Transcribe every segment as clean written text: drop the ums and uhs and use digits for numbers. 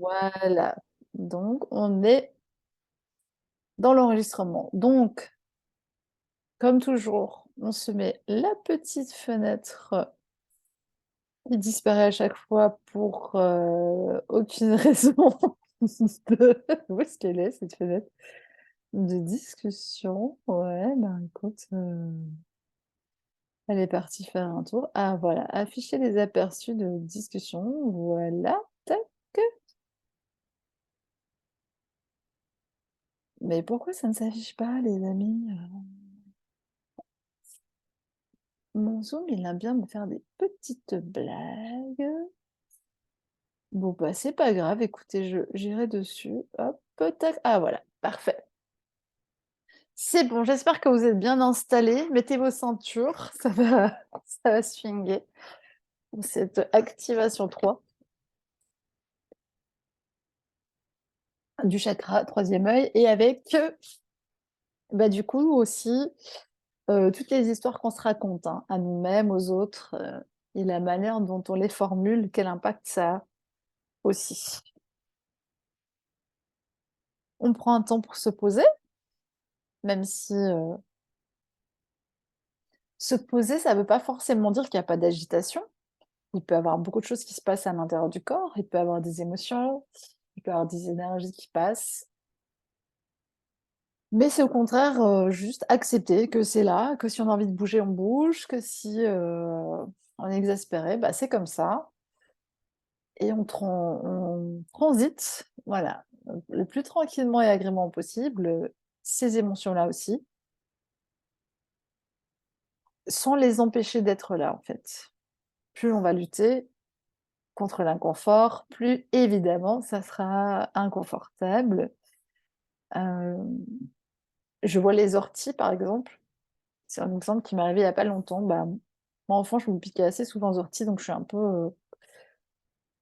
Voilà. Donc, on est dans l'enregistrement. Donc, comme toujours, on se met la petite fenêtre qui disparaît à chaque fois pour aucune raison Où est-ce qu'elle est, cette fenêtre de discussion? Ouais, ben écoute, elle est partie faire un tour. Ah voilà, afficher les aperçus de discussion. Voilà, tac. Mais pourquoi ça ne s'affiche pas, les amis? Mon Zoom, il aime bien me faire des petites blagues. Bon, bah, c'est pas grave, écoutez, j'irai dessus. Hop, tac. Ah voilà, parfait. C'est bon, j'espère que vous êtes bien installés. Mettez vos ceintures, ça va swinguer pour cette activation 3 du chakra troisième œil et avec, bah, du coup aussi, toutes les histoires qu'on se raconte, hein, à nous-mêmes, aux autres, et la manière dont on les formule, quel impact ça a aussi. On prend un temps pour se poser, même si, se poser, ça ne veut pas forcément dire qu'il y a pas d'agitation. Il peut y avoir beaucoup de choses qui se passent à l'intérieur du corps, il peut y avoir des émotions, il peut y avoir des énergies qui passent. Mais c'est au contraire, juste accepter que c'est là, que si on a envie de bouger, on bouge, que si, on est exaspéré, bah, c'est comme ça et on transite, voilà, le plus tranquillement et agréablement possible, ces émotions-là aussi, sans les empêcher d'être là, en fait. Plus on va lutter contre l'inconfort, plus évidemment ça sera inconfortable. Hem, je vois les orties, par exemple, c'est un exemple qui m'est arrivé il y a pas longtemps. Bah, moi, enfant, je me piquais assez souvent aux orties, donc je suis un peu,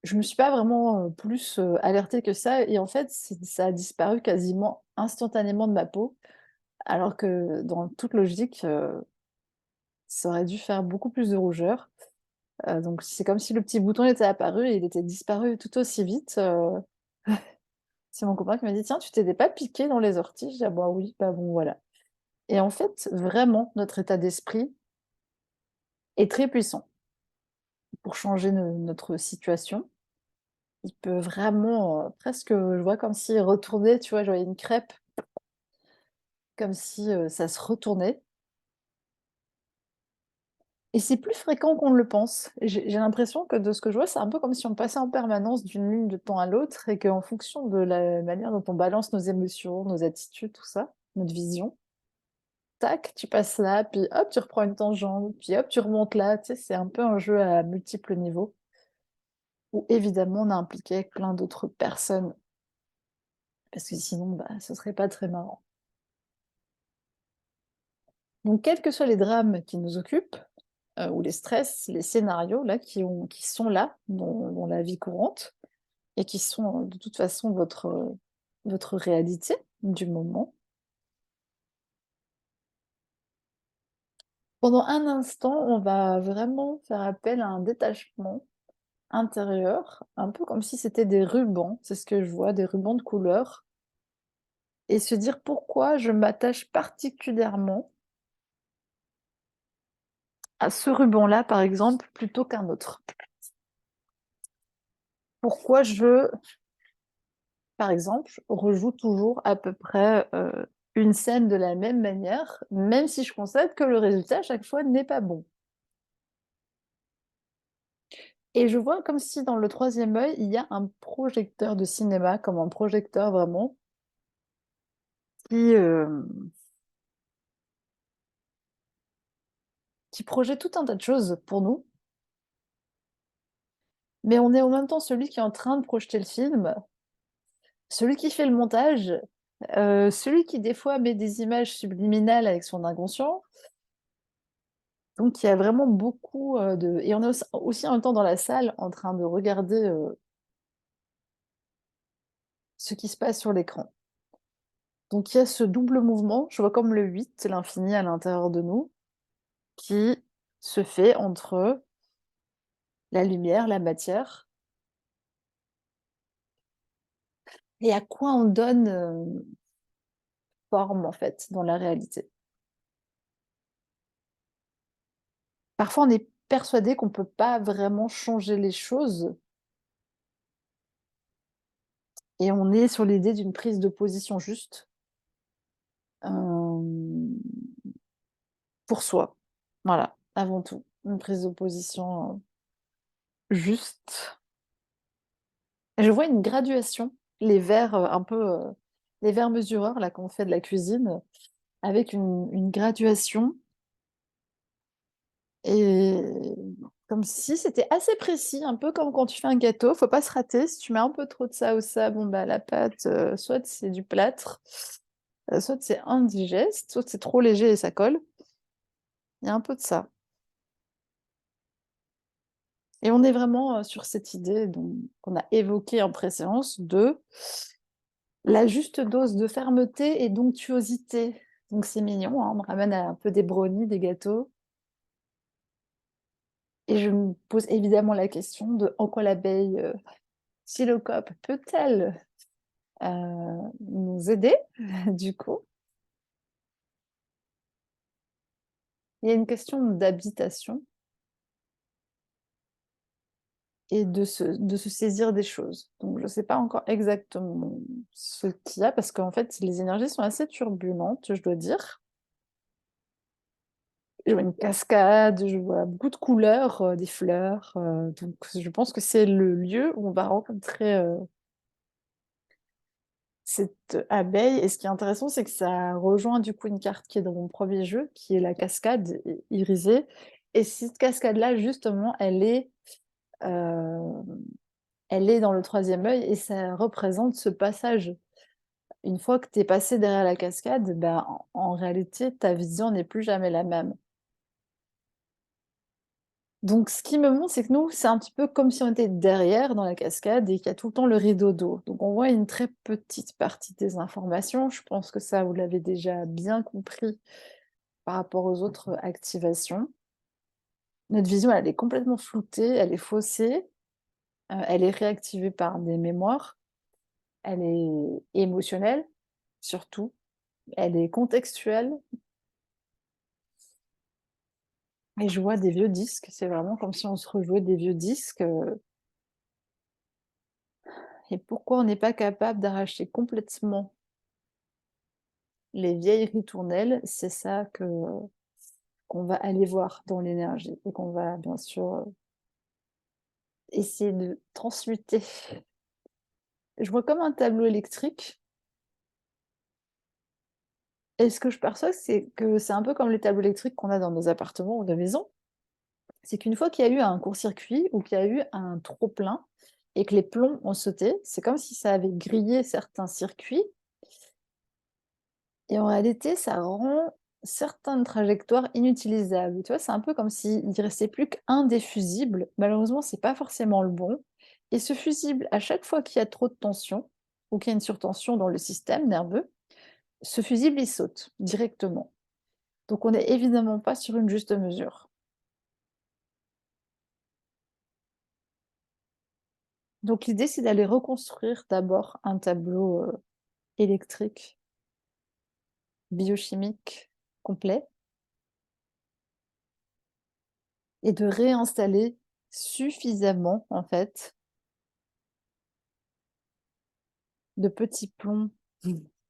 je me suis pas vraiment, plus, alertée que ça et en fait, ça a disparu quasiment instantanément de ma peau, alors que dans toute logique, ça aurait dû faire beaucoup plus de rougeur. Donc c'est comme si le petit bouton était apparu et il était disparu tout aussi vite. C'est mon copain qui m'a dit: «Tiens, tu t'étais pas piqué dans les orties?» Je dis: «Ah bah oui, bah bon, voilà» et en fait, vraiment, notre état d'esprit est très puissant pour changer notre situation. Il peut vraiment, presque, je vois comme s'il retournait, tu vois? Je voyais une crêpe, comme si, ça se retournait et c'est plus fréquent qu'on ne le pense. J'ai l'impression que de ce que je vois, c'est un peu comme si on passait en permanence d'une ligne de temps à l'autre et qu'en fonction de la manière dont on balance nos émotions, nos attitudes, tout ça, notre vision, tac, tu passes là, puis hop, tu reprends une tangente, puis hop, tu remontes là, tu sais? C'est un peu un jeu à multiples niveaux où évidemment on est impliqué avec plein d'autres personnes parce que sinon, bah, ce serait pas très marrant. Donc quels que soient les drames qui nous occupent, ou les stress, les scénarios là qui sont là dans la vie courante et qui sont, de toute façon votre réalité du moment. Pendant un instant, on va vraiment faire appel à un détachement intérieur, un peu comme si c'était des rubans, c'est ce que je vois, des rubans de couleur et se dire: «Pourquoi je m'attache particulièrement à ce ruban-là, par exemple, plutôt qu'un autre? Pourquoi je, par exemple, rejoue toujours à peu près, une scène de la même manière, même si je constate que le résultat à chaque fois n'est pas bon?» Et je vois comme si dans le troisième œil, il y a un projecteur de cinéma, comme un projecteur vraiment, qui, qui projette tout un tas de choses pour nous, mais on est en même temps celui qui est en train de projeter le film, celui qui fait le montage, celui qui des fois met des images subliminales avec son inconscient. Donc il y a vraiment beaucoup, de et on est aussi en même temps dans la salle en train de regarder, ce qui se passe sur l'écran. Donc il y a ce double mouvement, je vois comme le 8, l'infini à l'intérieur de nous, qui se fait entre la lumière, la matière et à quoi on donne forme, en fait, dans la réalité. Parfois, on est persuadé qu'on ne peut pas vraiment changer les choses et on est sur l'idée d'une prise de position juste euh, pour soi. Voilà, avant tout, une prise de position juste. Et je vois une graduation, les verres un peu, les verres mesureurs là qu'on fait de la cuisine, avec une graduation et comme si c'était assez précis, un peu comme quand tu fais un gâteau, faut pas se rater. Si tu mets un peu trop de ça ou ça, bon bah la pâte, soit c'est du plâtre, soit c'est indigeste, soit c'est trop léger et ça colle. Il y a un peu de ça. Et on est vraiment sur cette idée qu'on a évoquée en préséance de la juste dose de fermeté et d'onctuosité. Donc c'est mignon, hein, on me ramène à un peu des brownies, des gâteaux. Et je me pose évidemment la question de en quoi l'abeille Psyllocope peut-elle nous aider, du coup? Il y a une question d'habitation et de se saisir des choses. Donc je ne sais pas encore exactement ce qu'il y a, parce qu'en fait, les énergies sont assez turbulentes, je dois dire. Je vois une cascade, je vois beaucoup de couleurs, des fleurs, donc je pense que c'est le lieu où on va rencontrer, cette abeille. Et ce qui est intéressant, c'est que ça rejoint du coup une carte qui est dans mon premier jeu, qui est la cascade irisée. Et cette cascade-là, justement, euh, elle est dans le troisième œil et ça représente ce passage. Une fois que tu es passé derrière la cascade, ben, en réalité, ta vision n'est plus jamais la même. Donc, ce qui me montre, c'est que nous, c'est un petit peu comme si on était derrière dans la cascade et qu'il y a tout le temps le rideau d'eau. Donc, on voit une très petite partie des informations. Je pense que ça, vous l'avez déjà bien compris par rapport aux autres activations. Notre vision, elle est complètement floutée, elle est faussée, elle est réactivée par des mémoires, elle est émotionnelle, surtout, elle est contextuelle. Et je vois des vieux disques, c'est vraiment comme si on se rejouait des vieux disques. Et pourquoi on n'est pas capable d'arracher complètement les vieilles ritournelles, c'est ça qu'on va aller voir dans l'énergie et qu'on va bien sûr essayer de transmuter. Je vois comme un tableau électrique. Et ce que je perçois, c'est que c'est un peu comme les tableaux électriques qu'on a dans nos appartements ou nos maisons. C'est qu'une fois qu'il y a eu un court-circuit ou qu'il y a eu un trop-plein et que les plombs ont sauté, c'est comme si ça avait grillé certains circuits. Et en réalité, ça rend certaines trajectoires inutilisables. Tu vois, c'est un peu comme s'il ne restait plus qu'un des fusibles. Malheureusement, c'est pas forcément le bon. Et ce fusible, à chaque fois qu'il y a trop de tension ou qu'il y a une surtension dans le système nerveux, ce fusible, il saute directement. Donc, on n'est évidemment pas sur une juste mesure. Donc, l'idée, c'est d'aller reconstruire d'abord un tableau électrique, biochimique complet et de réinstaller suffisamment, en fait, de petits plombs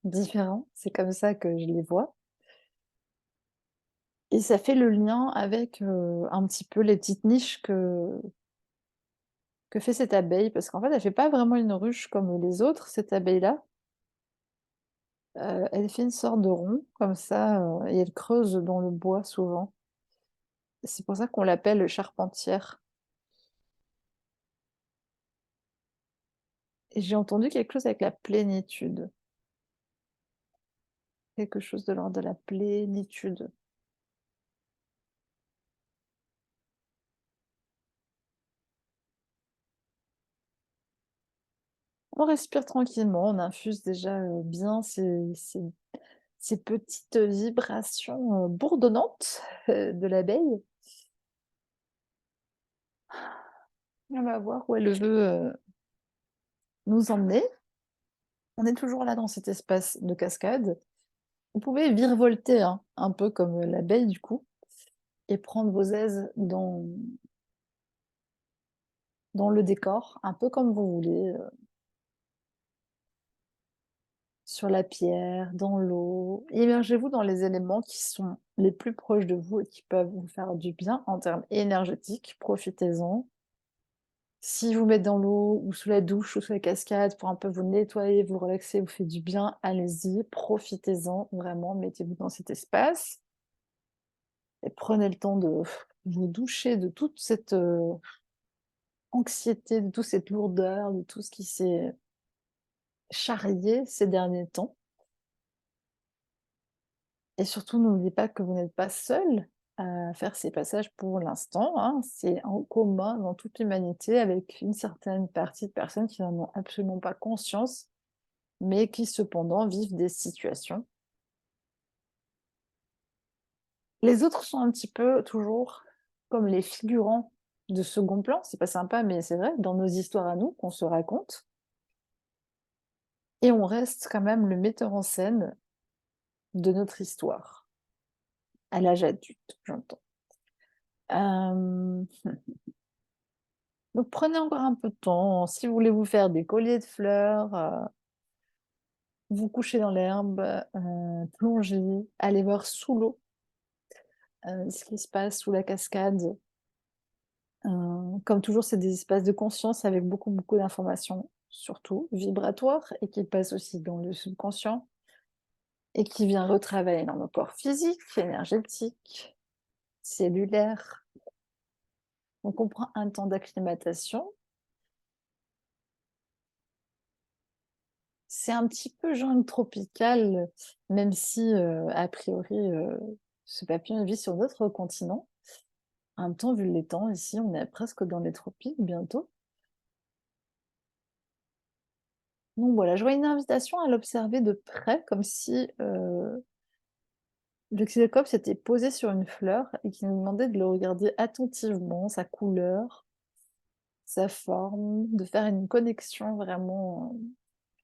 différents. C'est comme ça que je les vois. Et ça fait le lien avec un petit peu les petites niches que fait cette abeille, parce qu'en fait, elle fait pas vraiment une ruche comme les autres, cette abeille-là. Elle fait une sorte de rond, comme ça, et elle creuse dans le bois souvent. C'est pour ça qu'on l'appelle charpentière. Et j'ai entendu quelque chose avec la plénitude. Quelque chose de l'ordre de la plénitude. On respire tranquillement, on infuse déjà bien ces petites vibrations bourdonnantes de l'abeille. On va voir où elle veut nous emmener. On est toujours là dans cet espace de cascade. Vous pouvez virevolter, hein, un peu comme l'abeille du coup, et prendre vos aises dans le décor, un peu comme vous voulez, sur la pierre, dans l'eau. Immergez-vous dans les éléments qui sont les plus proches de vous et qui peuvent vous faire du bien en termes énergétiques. Profitez-en. Si vous mettez dans l'eau ou sous la douche ou sous la cascade pour un peu vous nettoyer, vous relaxer, vous fait du bien, allez-y, profitez-en vraiment, mettez-vous dans cet espace et prenez le temps de vous doucher de toute cette anxiété, de toute cette lourdeur, de tout ce qui s'est charrié ces derniers temps. Et surtout, n'oubliez pas que vous n'êtes pas seul à faire ces passages pour l'instant, hein. C'est en commun dans toute l'humanité avec une certaine partie de personnes qui n'en ont absolument pas conscience, mais qui cependant vivent des situations. Les autres sont un petit peu toujours comme les figurants de second plan. C'est pas sympa, mais c'est vrai, dans nos histoires à nous qu'on se raconte. Et on reste quand même le metteur en scène de notre histoire, à l'âge adulte, j'entends. Hem Donc prenez encore un peu de temps. Si vous voulez vous faire des colliers de fleurs, vous coucher dans l'herbe, plonger, aller voir sous l'eau, ce qui se passe sous la cascade. Comme toujours, c'est des espaces de conscience avec beaucoup, beaucoup d'informations, surtout vibratoires et qui passent aussi dans le subconscient et qui vient retravailler dans nos corps physiques, énergétiques, cellulaires. Donc on prend un temps d'acclimatation. C'est un petit peu jungle tropicale, même si, a priori, ce papillon vit sur d'autres continents. En même temps, vu les temps ici, on est presque dans les tropiques bientôt. Donc voilà, je vois une invitation à l'observer de près, comme si, le xylocope s'était posé sur une fleur et qu'il nous demandait de le regarder attentivement, sa couleur, sa forme, de faire une connexion vraiment,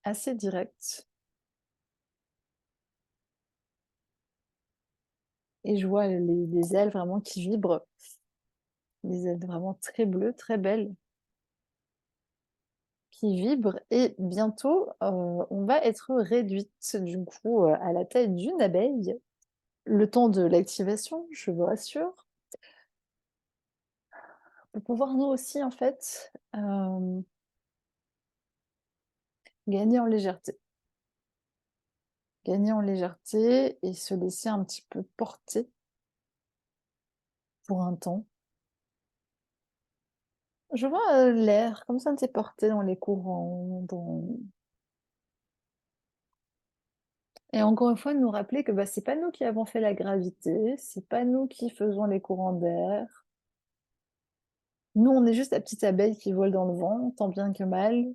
assez directe. Et je vois les ailes vraiment qui vibrent, des ailes vraiment très bleues, très belles, qui vibrent et bientôt, on va être réduite du coup, à la taille d'une abeille. Le temps de l'activation, je vous rassure, pour pouvoir nous aussi en fait, gagner en légèreté. Gagner en légèreté et se laisser un petit peu porter pour un temps. Je vois, l'air comme ça s'est porté dans les courants, dans et encore une fois, nous rappeler que, bah, c'est pas nous qui avons fait la gravité, c'est pas nous qui faisons les courants d'air. Nous, on est juste la petite abeille qui vole dans le vent, tant bien que mal.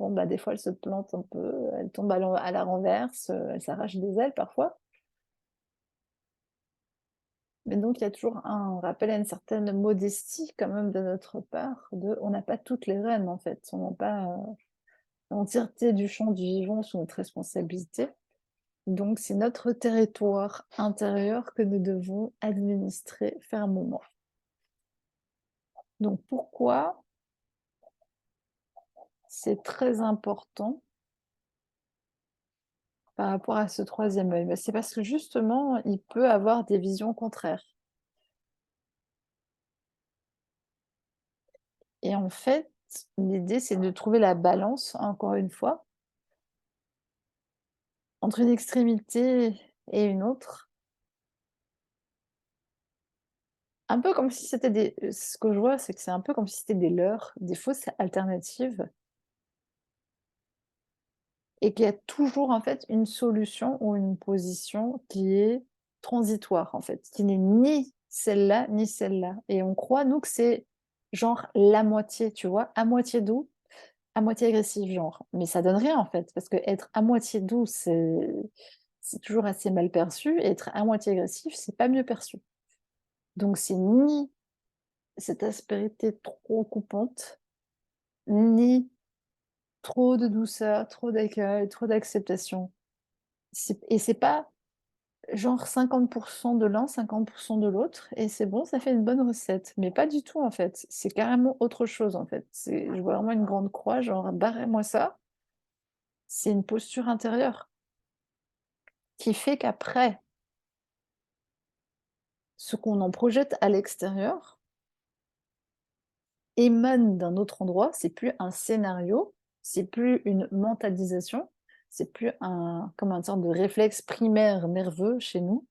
Bon, bah, des fois, elle se plante un peu, elle tombe à la renverse, elle s'arrache des ailes parfois. Mais donc il y a toujours un rappel à une certaine modestie quand même de notre part, de on n'a pas toutes les rênes en fait, on n'a pas, l'entièreté du champ du vivant sous notre responsabilité. Donc c'est notre territoire intérieur que nous devons administrer fermement. Donc pourquoi c'est très important par rapport à ce troisième œil? Bah, c'est parce que justement, il peut avoir des visions contraires. Et en fait, l'idée, c'est de trouver la balance, encore une fois, entre une extrémité et une autre. Un peu comme si c'était des ce que je vois, c'est que c'est un peu comme si c'était des leurres, des fausses alternatives et qu'il y a toujours, en fait, une solution ou une position qui est transitoire, en fait, qui n'est ni celle-là, ni celle-là et on croit, nous, que c'est genre la moitié, tu vois? À moitié doux, à moitié agressif, genre. Mais ça donne rien, en fait, parce qu'être à moitié doux, c'est toujours assez mal perçu et être à moitié agressif, c'est pas mieux perçu. Donc c'est ni cette aspérité trop coupante, ni trop de douceur, trop d'accueil, trop d'acceptation. Et c'est pas genre 50% de l'un, 50% de l'autre, et c'est bon, ça fait une bonne recette. Mais pas du tout, en fait. C'est carrément autre chose, en fait. Je vois vraiment une grande croix, genre, barrez-moi ça. C'est une posture intérieure qui fait qu'après, ce qu'on en projette à l'extérieur émane d'un autre endroit. C'est plus un scénario, c'est plus une mentalisation, c'est plus comme un sorte de réflexe primaire nerveux chez nous.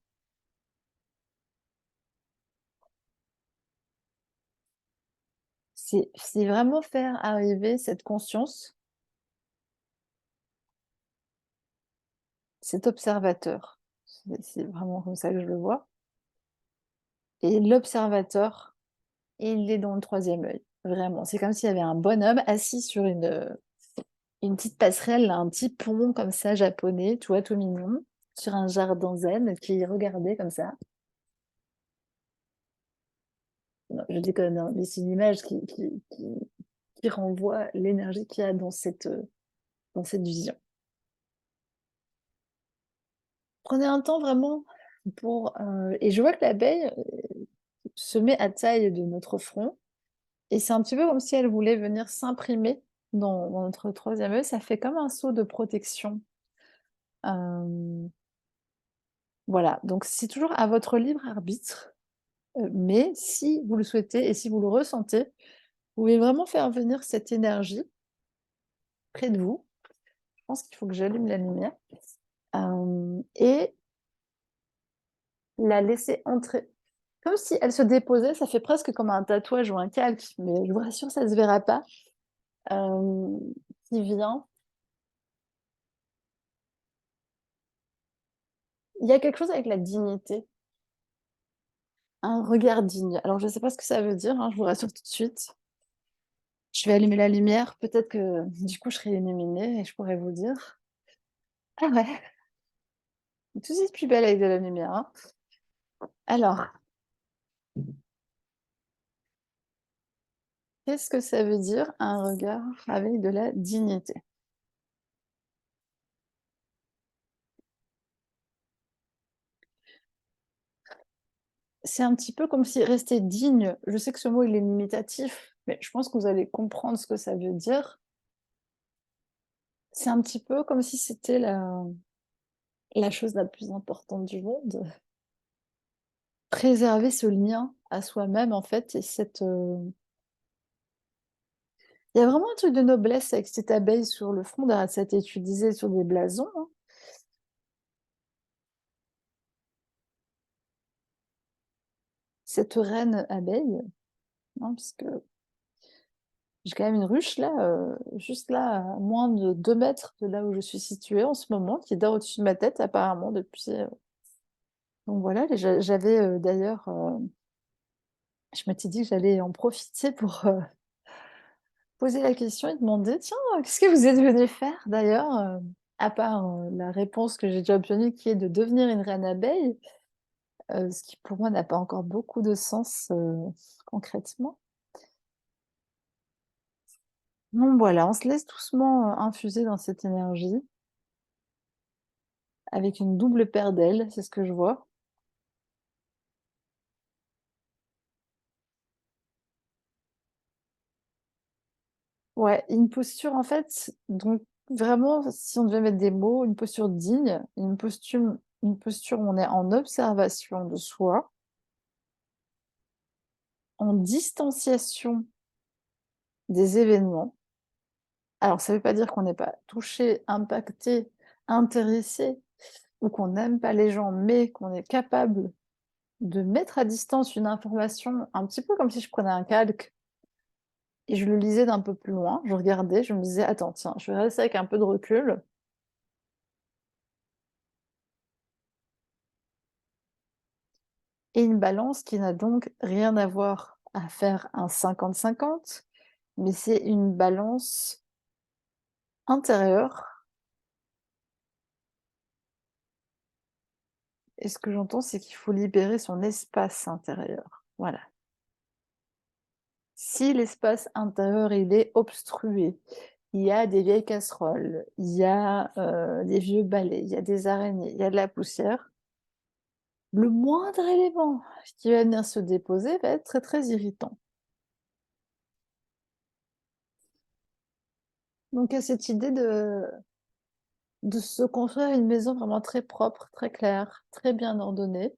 C'est vraiment faire arriver cette conscience, cet observateur. C'est vraiment comme ça que je le vois. Et l'observateur, il est dans le troisième œil, vraiment. C'est comme s'il y avait un bonhomme assis sur une petite passerelle, là, un petit pont comme ça, japonais, tu vois, tout mignon, sur un jardin zen, qui regardait comme ça. Non, je déconne, hein, mais c'est une image qui renvoie l'énergie qu'il y a dans cette vision. Prenez un temps vraiment et je vois que l'abeille se met à taille de notre front, et c'est un petit peu comme si elle voulait venir s'imprimer dans notre troisième œil. Ça fait comme un sceau de protection. Euh, voilà, donc c'est toujours à votre libre arbitre, mais si vous le souhaitez et si vous le ressentez, vous pouvez vraiment faire venir cette énergie près de vous. Je pense qu'il faut que j'allume la lumière, et la laisser entrer. Comme si elle se déposait, ça fait presque comme un tatouage ou un calque, mais je vous rassure, ça ne se verra pas, hem, qui vient. Il y a quelque chose avec la dignité, un regard digne. Alors je ne sais pas ce que ça veut dire, hein, je vous rassure tout de suite. Je vais allumer la lumière, peut-être que du coup je serai illuminée et je pourrai vous dire. Ah ouais, tout de suite plus belle avec de la lumière, hein. Alors, qu'est-ce que ça veut dire un regard avec de la dignité? C'est un petit peu comme si rester digne, je sais que ce mot il est limitatif, mais je pense que vous allez comprendre ce que ça veut dire. C'est un petit peu comme si c'était la chose la plus importante du monde. Préserver ce lien à soi-même, en fait, et il y a vraiment un truc de noblesse avec cette abeille sur le front, derrière cette utilisée sur des blasons, hein. Cette reine abeille, hein, parce que j'ai quand même une ruche là, juste là, à moins de 2 mètres de là où je suis située en ce moment, qui dort au-dessus de ma tête apparemment depuis, donc voilà, j'avais, d'ailleurs, je m'étais dit que j'allais en profiter pour, poser la question et demander: «Tiens, qu'est-ce que vous êtes venu faire d'ailleurs?» À part, la réponse que j'ai déjà obtenue qui est de devenir une reine abeille, ce qui pour moi n'a pas encore beaucoup de sens, concrètement. Donc voilà, on se laisse doucement, infuser dans cette énergie avec une double paire d'ailes, c'est ce que je vois. Ouais, une posture en fait, donc vraiment si on devait mettre des mots, une posture digne, une posture où on est en observation de soi, en distanciation des événements. Alors ça ne veut pas dire qu'on n'est pas touché, impacté, intéressé ou qu'on n'aime pas les gens, mais qu'on est capable de mettre à distance une information, un petit peu comme si je prenais un calque et je le lisais d'un peu plus loin. Je regardais, je me disais: «Attends, tiens, je vais regarder ça avec un peu de recul», et une balance qui n'a donc rien à voir à faire un 50-50, mais c'est une balance intérieure, et ce que j'entends, c'est qu'il faut libérer son espace intérieur. Voilà. Si l'espace intérieur, il est obstrué, il y a des vieilles casseroles, il y a des vieux balais, il y a des araignées, il y a de la poussière. Le moindre élément qui va venir se déposer va être très très irritant. Donc, il y a cette idée de se construire une maison vraiment très propre, très claire, très bien ordonnée.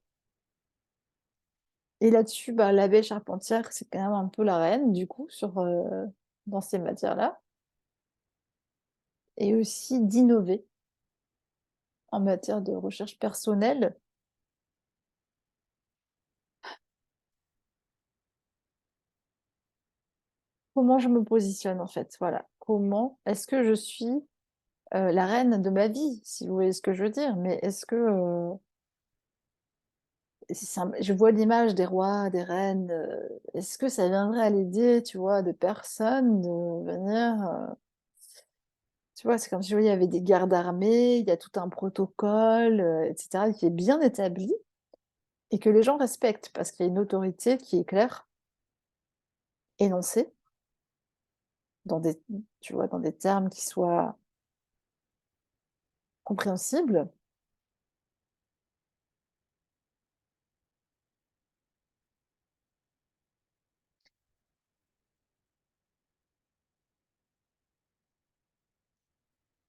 Et là-dessus, bah, l'abeille charpentière, c'est quand même un peu la reine, du coup, dans ces matières-là. Et aussi d'innover en matière de recherche personnelle. Comment je me positionne, en fait, voilà. Comment est-ce que je suis la reine de ma vie, si vous voyez ce que je veux dire? Mais est-ce que je vois l'image des rois, des reines, est-ce que ça viendrait à l'idée, tu vois, de personne de venir, tu vois, c'est comme si je voyais, il y avait des gardes armés, il y a tout un protocole, etc., qui est bien établi et que les gens respectent parce qu'il y a une autorité qui est claire, énoncée, dans des, tu vois, dans des termes qui soient compréhensibles.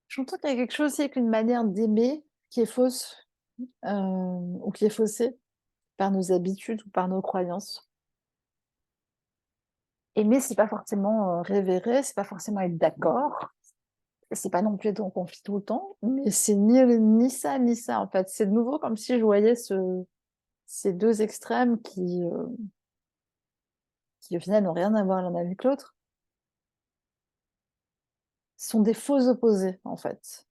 J'entends qu'il y a quelque chose aussi avec une manière d'aimer qui est fausse, ou qui est faussée par nos habitudes ou par nos croyances. Aimer, c'est pas forcément révérer, c'est pas forcément être d'accord, et c'est pas non plus être en conflit tout le temps, mais c'est ni ça ni ça en fait. C'est de nouveau comme si je voyais ces deux extrêmes qui au final n'ont rien à voir l'un avec l'autre, sont des faux opposés en fait.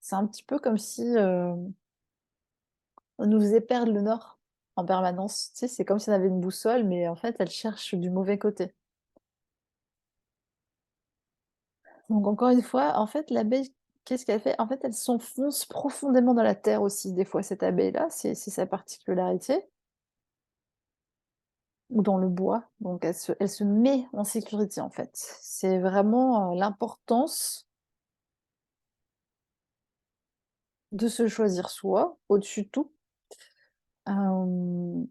C'est un petit peu comme si on nous faisait perdre le nord en permanence. Tu sais, c'est comme si on avait une boussole, mais en fait, elle cherche du mauvais côté. Donc encore une fois, en fait, l'abeille, qu'est-ce qu'elle fait? En fait, elle s'enfonce profondément dans la terre aussi, des fois, cette abeille-là, c'est sa particularité, ou dans le bois. Donc elle se met en sécurité, en fait. C'est vraiment l'importance de se choisir soi, au-dessus de tout. Euh,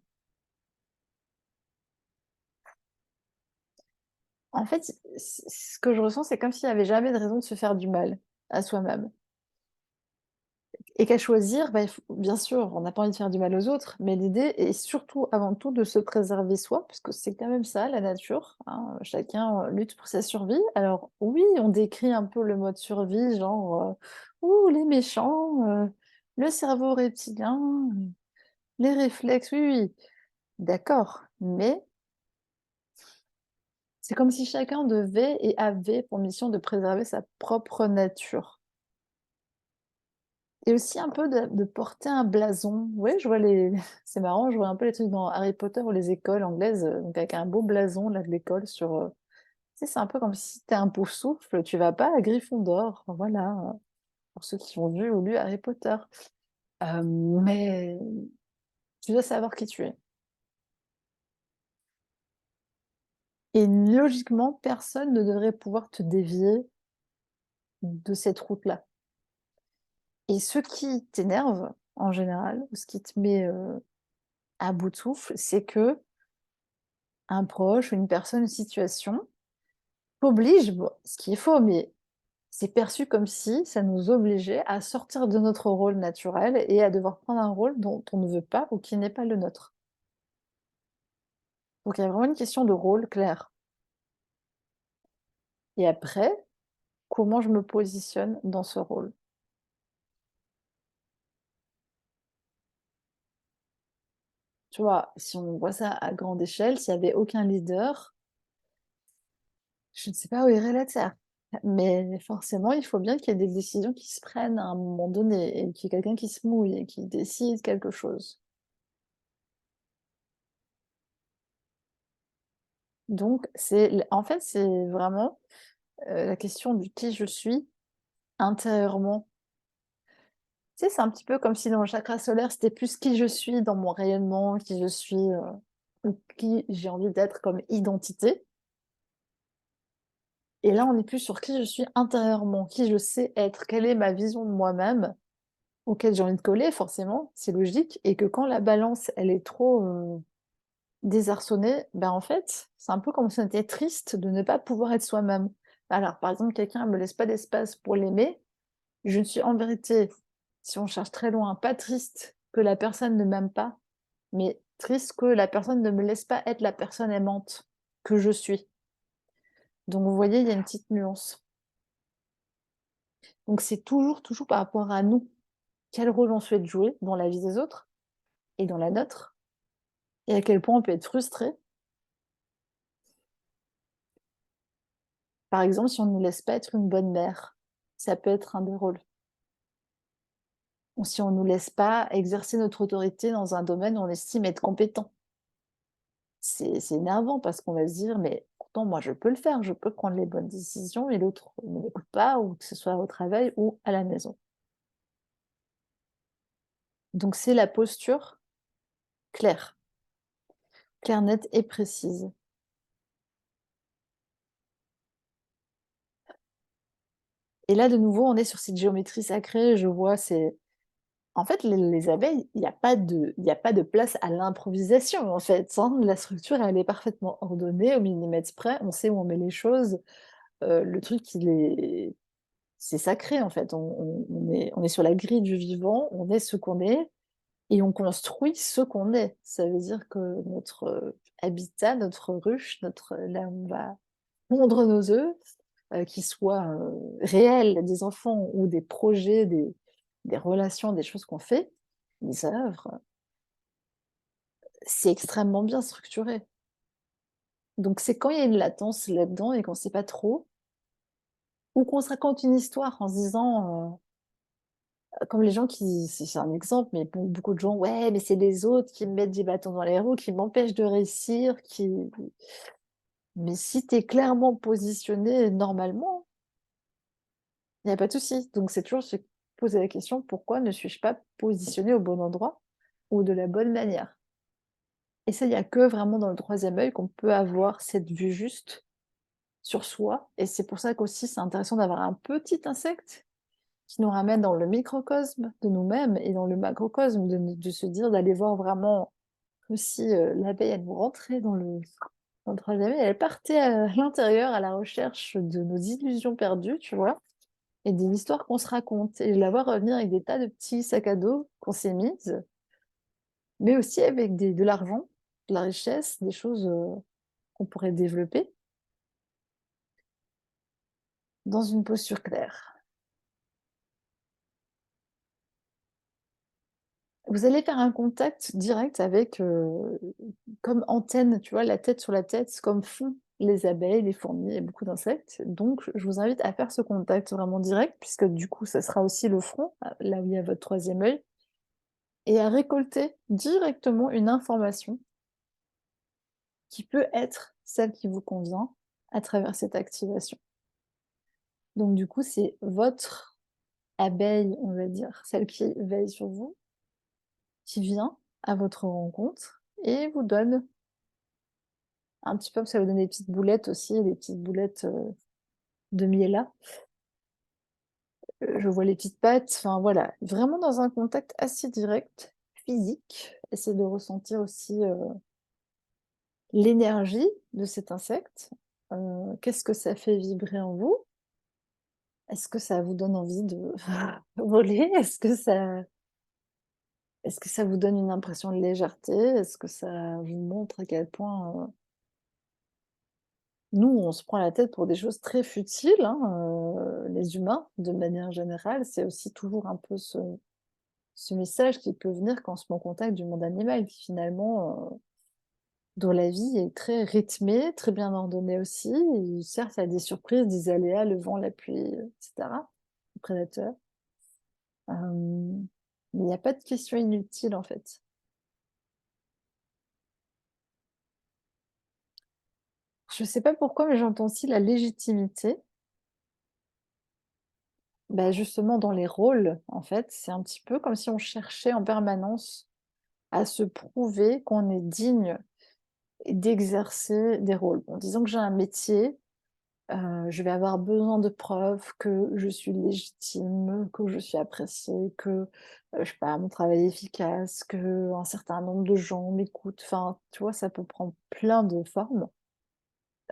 En fait, ce que je ressens, c'est comme s'il n'y avait jamais de raison de se faire du mal à soi-même. Et qu'à choisir, bah, bien sûr, on n'a pas envie de faire du mal aux autres, mais l'idée est surtout, avant tout, de se préserver soi, parce que c'est quand même ça, la nature, hein, chacun lutte pour sa survie. Alors oui, on décrit un peu le mode survie, genre, ouh, les méchants, le cerveau reptilien, les réflexes, oui, oui, d'accord, mais c'est comme si chacun devait et avait pour mission de préserver sa propre nature. Et aussi un peu de porter un blason. Ouais, je vois les c'est marrant, je vois un peu les trucs dans Harry Potter ou les écoles anglaises, donc avec un beau blason là de l'école sur, tu sais, c'est un peu comme si tu es un Poufsouffle, tu vas pas à Gryffondor, voilà, pour ceux qui ont vu ou lu Harry Potter. Mais tu dois savoir qui tu es. Et logiquement, personne ne devrait pouvoir te dévier de cette route-là. Et ce qui t'énerve, en général, ou ce qui te met, à bout de souffle, c'est que un proche ou une personne, une situation t'oblige, bon, ce qui est faux, mais c'est perçu comme si ça nous obligeait à sortir de notre rôle naturel et à devoir prendre un rôle dont on ne veut pas ou qui n'est pas le nôtre. Donc il y a vraiment une question de rôle clair. Et après, comment je me positionne dans ce rôle? Tu vois, si on voit ça à grande échelle, s'il y avait aucun leader, je ne sais pas où irait la Terre. Mais forcément, il faut bien qu'il y ait des décisions qui se prennent à un moment donné et qu'il y ait quelqu'un qui se mouille et qui décide quelque chose. Donc, en fait, c'est vraiment la question du qui je suis intérieurement. Tu sais, c'est un petit peu comme si dans le chakra solaire, c'était plus qui je suis dans mon rayonnement, qui je suis, ou qui j'ai envie d'être comme identité. Et là, on n'est plus sur qui je suis intérieurement, qui je sais être, quelle est ma vision de moi-même, auquel j'ai envie de coller forcément, c'est logique, et que quand la balance, elle est trop, désarçonnée, ben, en fait, c'est un peu comme si on était triste de ne pas pouvoir être soi-même. Alors, par exemple, quelqu'un me laisse pas d'espace pour l'aimer, je ne suis en vérité, si on cherche très loin, pas triste que la personne ne m'aime pas, mais triste que la personne ne me laisse pas être la personne aimante que je suis. Donc vous voyez, il y a une petite nuance. Donc c'est toujours, toujours par rapport à nous. Quel rôle on souhaite jouer dans la vie des autres et dans la nôtre, et à quel point on peut être frustré. Par exemple, si on ne nous laisse pas être une bonne mère, ça peut être un des rôles. Ou si on ne nous laisse pas exercer notre autorité dans un domaine où on estime être compétent. C'est énervant parce qu'on va se dire: «Mais pourtant moi je peux le faire, je peux prendre les bonnes décisions et l'autre ne m'écoute pas», ou que ce soit au travail ou à la maison. Donc c'est la posture claire, claire, nette et précise. Et là de nouveau, on est sur cette géométrie sacrée, je vois, c'est en fait les abeilles, il y a pas de place à l'improvisation en fait, hein. La structure, elle est parfaitement ordonnée au millimètre près, on sait où on met les choses, le truc il est c'est sacré en fait. On est sur la grille du vivant, on est ce qu'on est et on construit ce qu'on est. Ça veut dire que notre, habitat, notre ruche, là où on va pondre nos œufs, qu'ils soient, réels, des enfants ou des projets, des relations, des choses qu'on fait, des œuvres, c'est extrêmement bien structuré. Donc c'est quand il y a une latence là-dedans et qu'on ne sait pas trop, ou qu'on se raconte une histoire en se disant, comme les gens qui c'est un exemple, mais pour beaucoup de gens: «Ouais, mais c'est les autres qui me mettent des bâtons dans les roues, qui m'empêchent de réussir, qui» mais si tu es clairement positionné normalement, il y a pas de souci. Donc c'est toujours se poser la question: «Pourquoi ne suis-je pas positionné au bon endroit ou de la bonne manière?» Et ça, il y a que vraiment dans le troisième œil qu'on peut avoir cette vue juste sur soi, et c'est pour ça qu'aussi c'est intéressant d'avoir un petit insecte qui nous ramène dans le microcosme de nous-mêmes et dans le macrocosme de se dire d'aller voir vraiment comme si, l'abeille, elle nous rentrait dans le troisième œil, elle partait à l'intérieur à la recherche de nos illusions perdues, tu vois? Et des histoires qu'on se raconte, et je la vois revenir avec des tas de petits sacs à dos qu'on s'est mises, mais aussi avec de l'argent, de la richesse, des choses, qu'on pourrait développer dans une posture claire. Vous allez faire un contact direct avec, comme antenne, tu vois? La tête sur la tête, comme font les abeilles, les fourmis et beaucoup d'insectes. Donc je vous invite à faire ce contact vraiment direct, puisque du coup, ça sera aussi le front, là où il y a votre troisième œil, et à récolter directement une information qui peut être celle qui vous convient à travers cette activation. Donc du coup, c'est votre abeille, on va dire, celle qui veille sur vous, qui vient à votre rencontre et vous donne un petit peu, ça vous donne des petites boulettes aussi, des petites boulettes, de miela. Je vois les petites pattes, enfin voilà, vraiment dans un contact assez direct, physique. Essayez de ressentir aussi, l'énergie de cet insecte. Qu'est-ce que ça fait vibrer en vous? Est-ce que ça vous donne envie de voler? Est-ce que ça vous donne une impression de légèreté? Est-ce que ça vous montre à quel point, nous, on se prend la tête pour des choses très futiles, hein, les humains, de manière générale. C'est aussi toujours un peu ce message qui peut venir quand on se met en contact du monde animal qui finalement, dont la vie est très rythmée, très bien ordonnée aussi. Et certes, il y a des surprises, des aléas, le vent, la pluie, et cetera, les prédateurs. Mais il n'y a pas de questions inutiles, en fait. Je sais pas pourquoi, mais j'entends aussi la légitimité. Bah, justement dans les rôles, en fait, c'est un petit peu comme si on cherchait en permanence à se prouver qu'on est digne d'exercer des rôles. Bon, disons que j'ai un métier, Je vais avoir besoin de preuves que je suis légitime, que je suis appréciée, que, je sais pas, mon travail est efficace, qu'un certain nombre de gens m'écoutent. Enfin, tu vois, ça peut prendre plein de formes.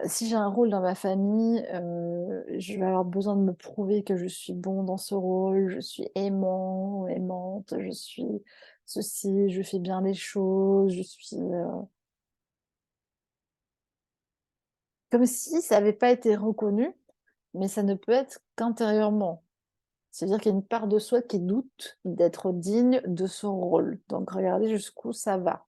Si j'ai un rôle dans ma famille, je vais avoir besoin de me prouver que je suis bon dans ce rôle, je suis aimant, aimante, je suis ceci, je fais bien les choses, je suis, comme si ça avait pas été reconnu, mais ça ne peut être qu'intérieurement. C'est-à-dire qu'il y a une part de soi qui doute d'être digne de son rôle. Donc regardez jusqu'où ça va.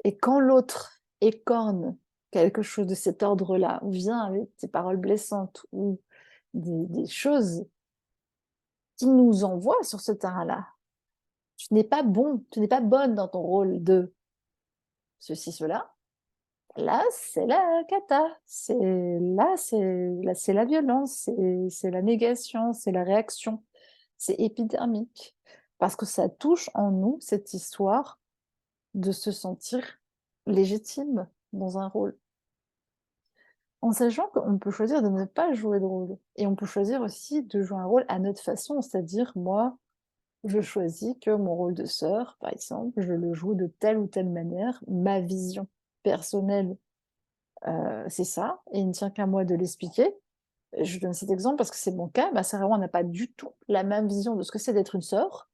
Et quand l'autre écorne quelque chose de cet ordre-là, ou vient avec des paroles blessantes, ou des choses qui nous envoient sur ce terrain-là, tu n'es pas bon, tu n'es pas bonne dans ton rôle de ceci, cela, là, c'est la cata. C'est la violence, c'est la négation, c'est la réaction. C'est épidermique. Parce que ça touche en nous cette histoire de se sentir légitime dans un rôle. En sachant qu'on peut choisir de ne pas jouer de rôle. Et on peut choisir aussi de jouer un rôle à notre façon. C'est-à-dire, moi, je choisis que mon rôle de sœur, par exemple, je le joue de telle ou telle manière. Ma vision personnelle, c'est ça. Et il ne tient qu'à moi de l'expliquer. Je donne cet exemple parce que c'est mon cas. Ma sœur et moi, on n'a pas du tout la même vision de ce que c'est d'être une sœur.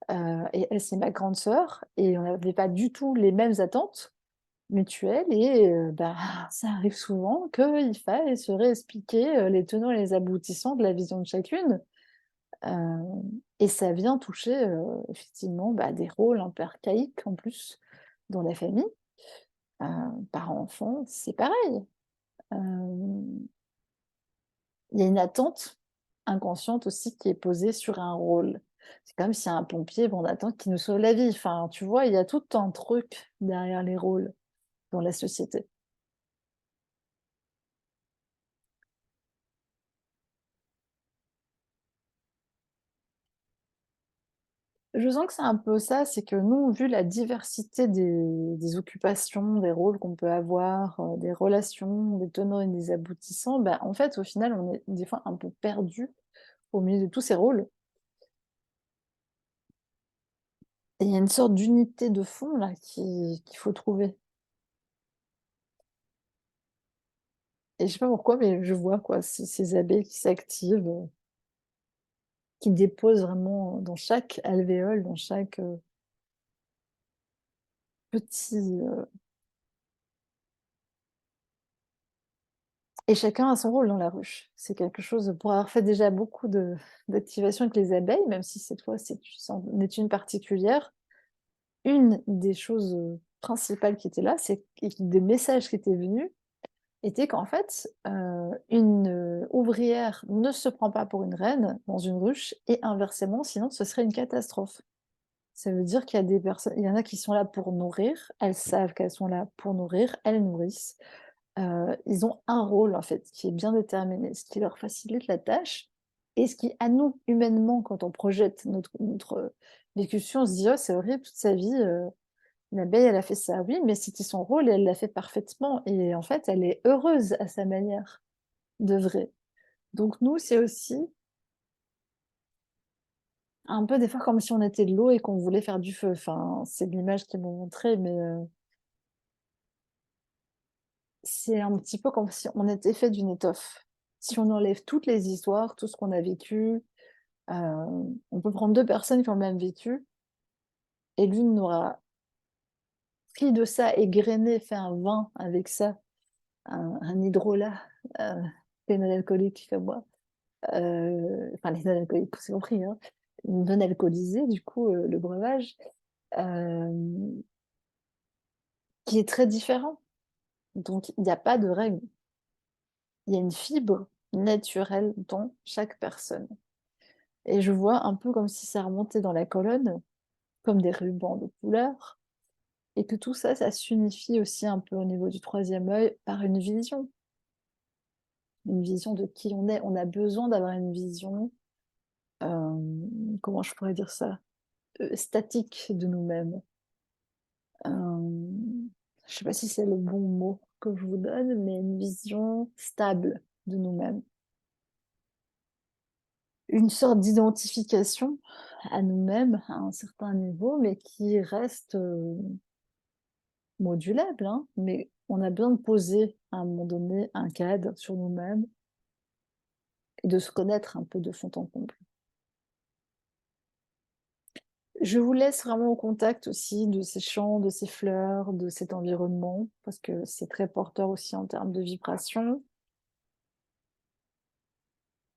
Et elle, c'est ma grande sœur et on n'avait pas du tout les mêmes attentes mutuelles et bah, ça arrive souvent qu'il faille se réexpliquer, les tenants et les aboutissants de la vision de chacune. Heu et ça vient toucher, effectivement, bah, des rôles un peu archaïques en plus dans la famille. Heu, Parents-enfants, c'est pareil. Hem, il y a une attente inconsciente aussi qui est posée sur un rôle. C'est comme si un pompier, bon, on attend qu'il nous sauve la vie. Enfin, tu vois, il y a tout un truc derrière les rôles dans la société. Je sens que c'est un peu ça, c'est que nous, vu la diversité des occupations, des rôles qu'on peut avoir, des relations, des tenants et des aboutissants, bah, en fait, au final, on est des fois un peu perdu au milieu de tous ces rôles et il y a une sorte d'unité de fond là qu'il faut trouver et je sais pas pourquoi, mais je vois quoi, ces abeilles qui s'activent, qui déposent vraiment dans chaque alvéole, dans chaque, petit, et chacun a son rôle dans la ruche. C'est quelque chose pour avoir fait déjà beaucoup de d'activations avec les abeilles, même si cette fois c'en est une particulière. Une des choses, principales qui étaient là, c'est et qui des messages qui étaient venus, était qu'en fait, une, ouvrière ne se prend pas pour une reine dans une ruche et inversement, sinon ce serait une catastrophe. Ça veut dire qu'il y a des personnes il y en a qui sont là pour nourrir, elles savent qu'elles sont là pour nourrir, elles nourrissent. Ils ont un rôle en fait qui est bien déterminé, ce qui leur facilite la tâche et ce qui, à nous, humainement, quand on projette notre vécu, on se dit: «Oh, c'est horrible, toute sa vie, l'abeille, elle a fait ça». Oui, mais c'était son rôle et elle l'a fait parfaitement et en fait, elle est heureuse à sa manière d'œuvrer. Donc nous, c'est aussi un peu des fois comme si on était de l'eau et qu'on voulait faire du feu. Enfin, c'est l'image qu'ils m'ont montrée, mais c'est un petit peu comme si on était fait d'une étoffe. Si on enlève toutes les histoires, tout ce qu'on a vécu, on peut prendre 2 personnes qui ont le même vécu et l'une aura pris de ça, égrené, fait un vin avec ça, un hydrolat, heu, les non-alcooliques comme moi, enfin les non-alcooliques, c'est compris, hein, non alcoolisé du coup, le breuvage, hem, qui est très différent. Donc il y a pas de règle. Il y a une fibre naturelle dans chaque personne et je vois un peu comme si ça remontait dans la colonne, comme des rubans de couleur. Et que tout ça, ça s'unifie aussi un peu au niveau du troisième œil par une vision de qui on est. On a besoin d'avoir une vision, comment je pourrais dire ça? Statique de nous-mêmes. Je sais pas si c'est le bon mot. que je vous donne, mais une vision stable de nous-mêmes. Une sorte d'identification à nous-mêmes à un certain niveau, mais qui reste, modulable, hein, mais on a besoin de poser à un moment donné un cadre sur nous-mêmes et de se connaître un peu de fond en comble. Je vous laisse vraiment au contact aussi de ces champs, de ces fleurs, de cet environnement, parce que c'est très porteur aussi en termes de vibration.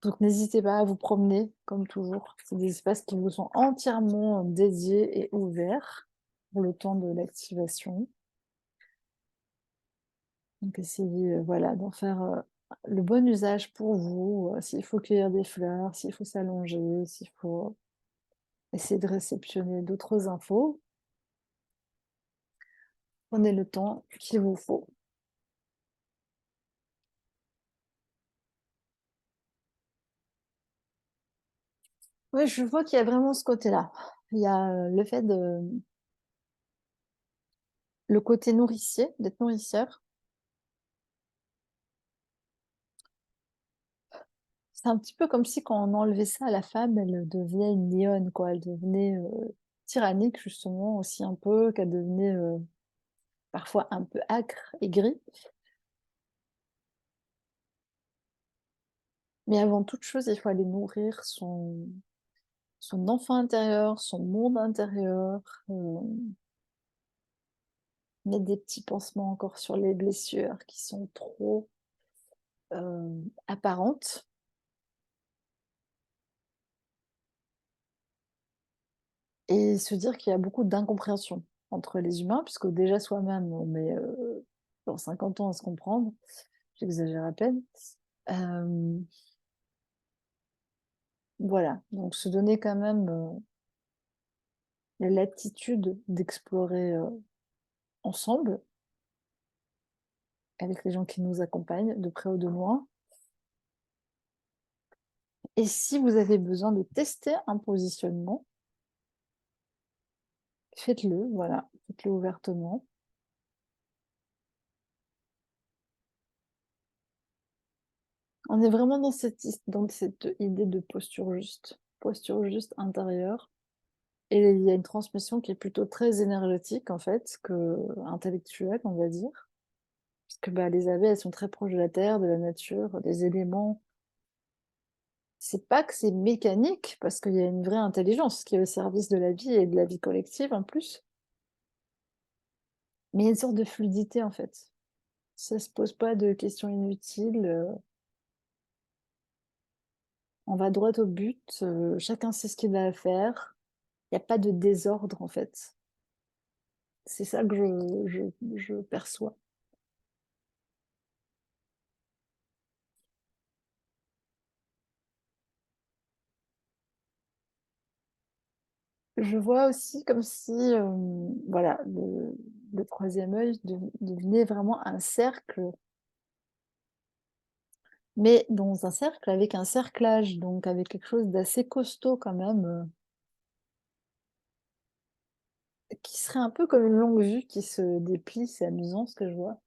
Donc n'hésitez pas à vous promener, comme toujours. C'est des espaces qui vous sont entièrement dédiés et ouverts pour le temps de l'activation. Donc essayez, voilà, d'en faire, le bon usage pour vous, s'il faut cueillir des fleurs, s'il faut s'allonger, s'il faut essayer de réceptionner d'autres infos, prenez le temps qu'il vous faut. Oui, je vois qu'il y a vraiment ce côté-là. Il y a, le côté nourricier, d'être nourricière. C'est un petit peu comme si quand on enlevait ça à la femme, elle devenait une lionne, quoi. Elle devenait, tyrannique justement aussi un peu, qu'elle devenait, parfois un peu âcre, aigrie. Mais avant toute chose, il faut aller nourrir son enfant intérieur, son monde intérieur, mettre des petits pansements encore sur les blessures qui sont trop, apparentes. Et se dire qu'il y a beaucoup d'incompréhension entre les humains, puisque déjà soi-même, on met, genre 50 ans à se comprendre, j'exagère à peine. Hem, voilà, donc se donner quand même, la latitude d'explorer, ensemble, avec les gens qui nous accompagnent, de près ou de loin. Et si vous avez besoin de tester un positionnement, faites-le, voilà, faites-le ouvertement. On est vraiment dans cette idée de posture juste intérieure. Et il y a une transmission qui est plutôt très énergétique en fait, qu'intellectuelle, on va dire. Parce que, bah, les abeilles, elles sont très proches de la terre, de la nature, des éléments. C'est pas que c'est mécanique, parce qu'il y a une vraie intelligence qui est au service de la vie et de la vie collective en plus, mais il y a une sorte de fluidité en fait. Ça se pose pas de questions inutiles, on va droit au but, chacun sait ce qu'il a à faire. Il y a pas de désordre en fait. C'est ça que je perçois. Je vois aussi comme si, voilà, le 3e œil devenait vraiment un cercle, mais dans un cercle avec un cerclage, donc avec quelque chose d'assez costaud quand même, qui serait un peu comme une longue vue qui se déplie. C'est amusant ce que je vois.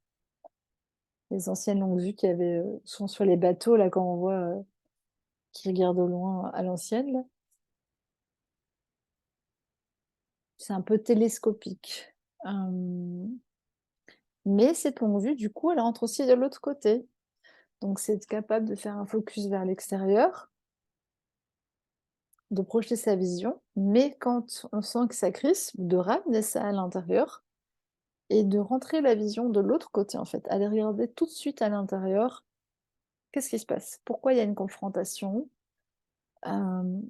Les anciennes longues vues qu'il y avait, souvent sur les bateaux là, quand on voit, qui regardent au loin à l'ancienne là. C'est un peu télescopique. Hem, mais cette longue vue, du coup, elle rentre aussi de l'autre côté. Donc c'est être capable de faire un focus vers l'extérieur, de projeter sa vision, mais quand on sent que ça crispe, de ramener ça à l'intérieur et de rentrer la vision de l'autre côté, en fait. Aller regarder tout de suite à l'intérieur, qu'est-ce qui se passe? Pourquoi il y a une confrontation? Hem,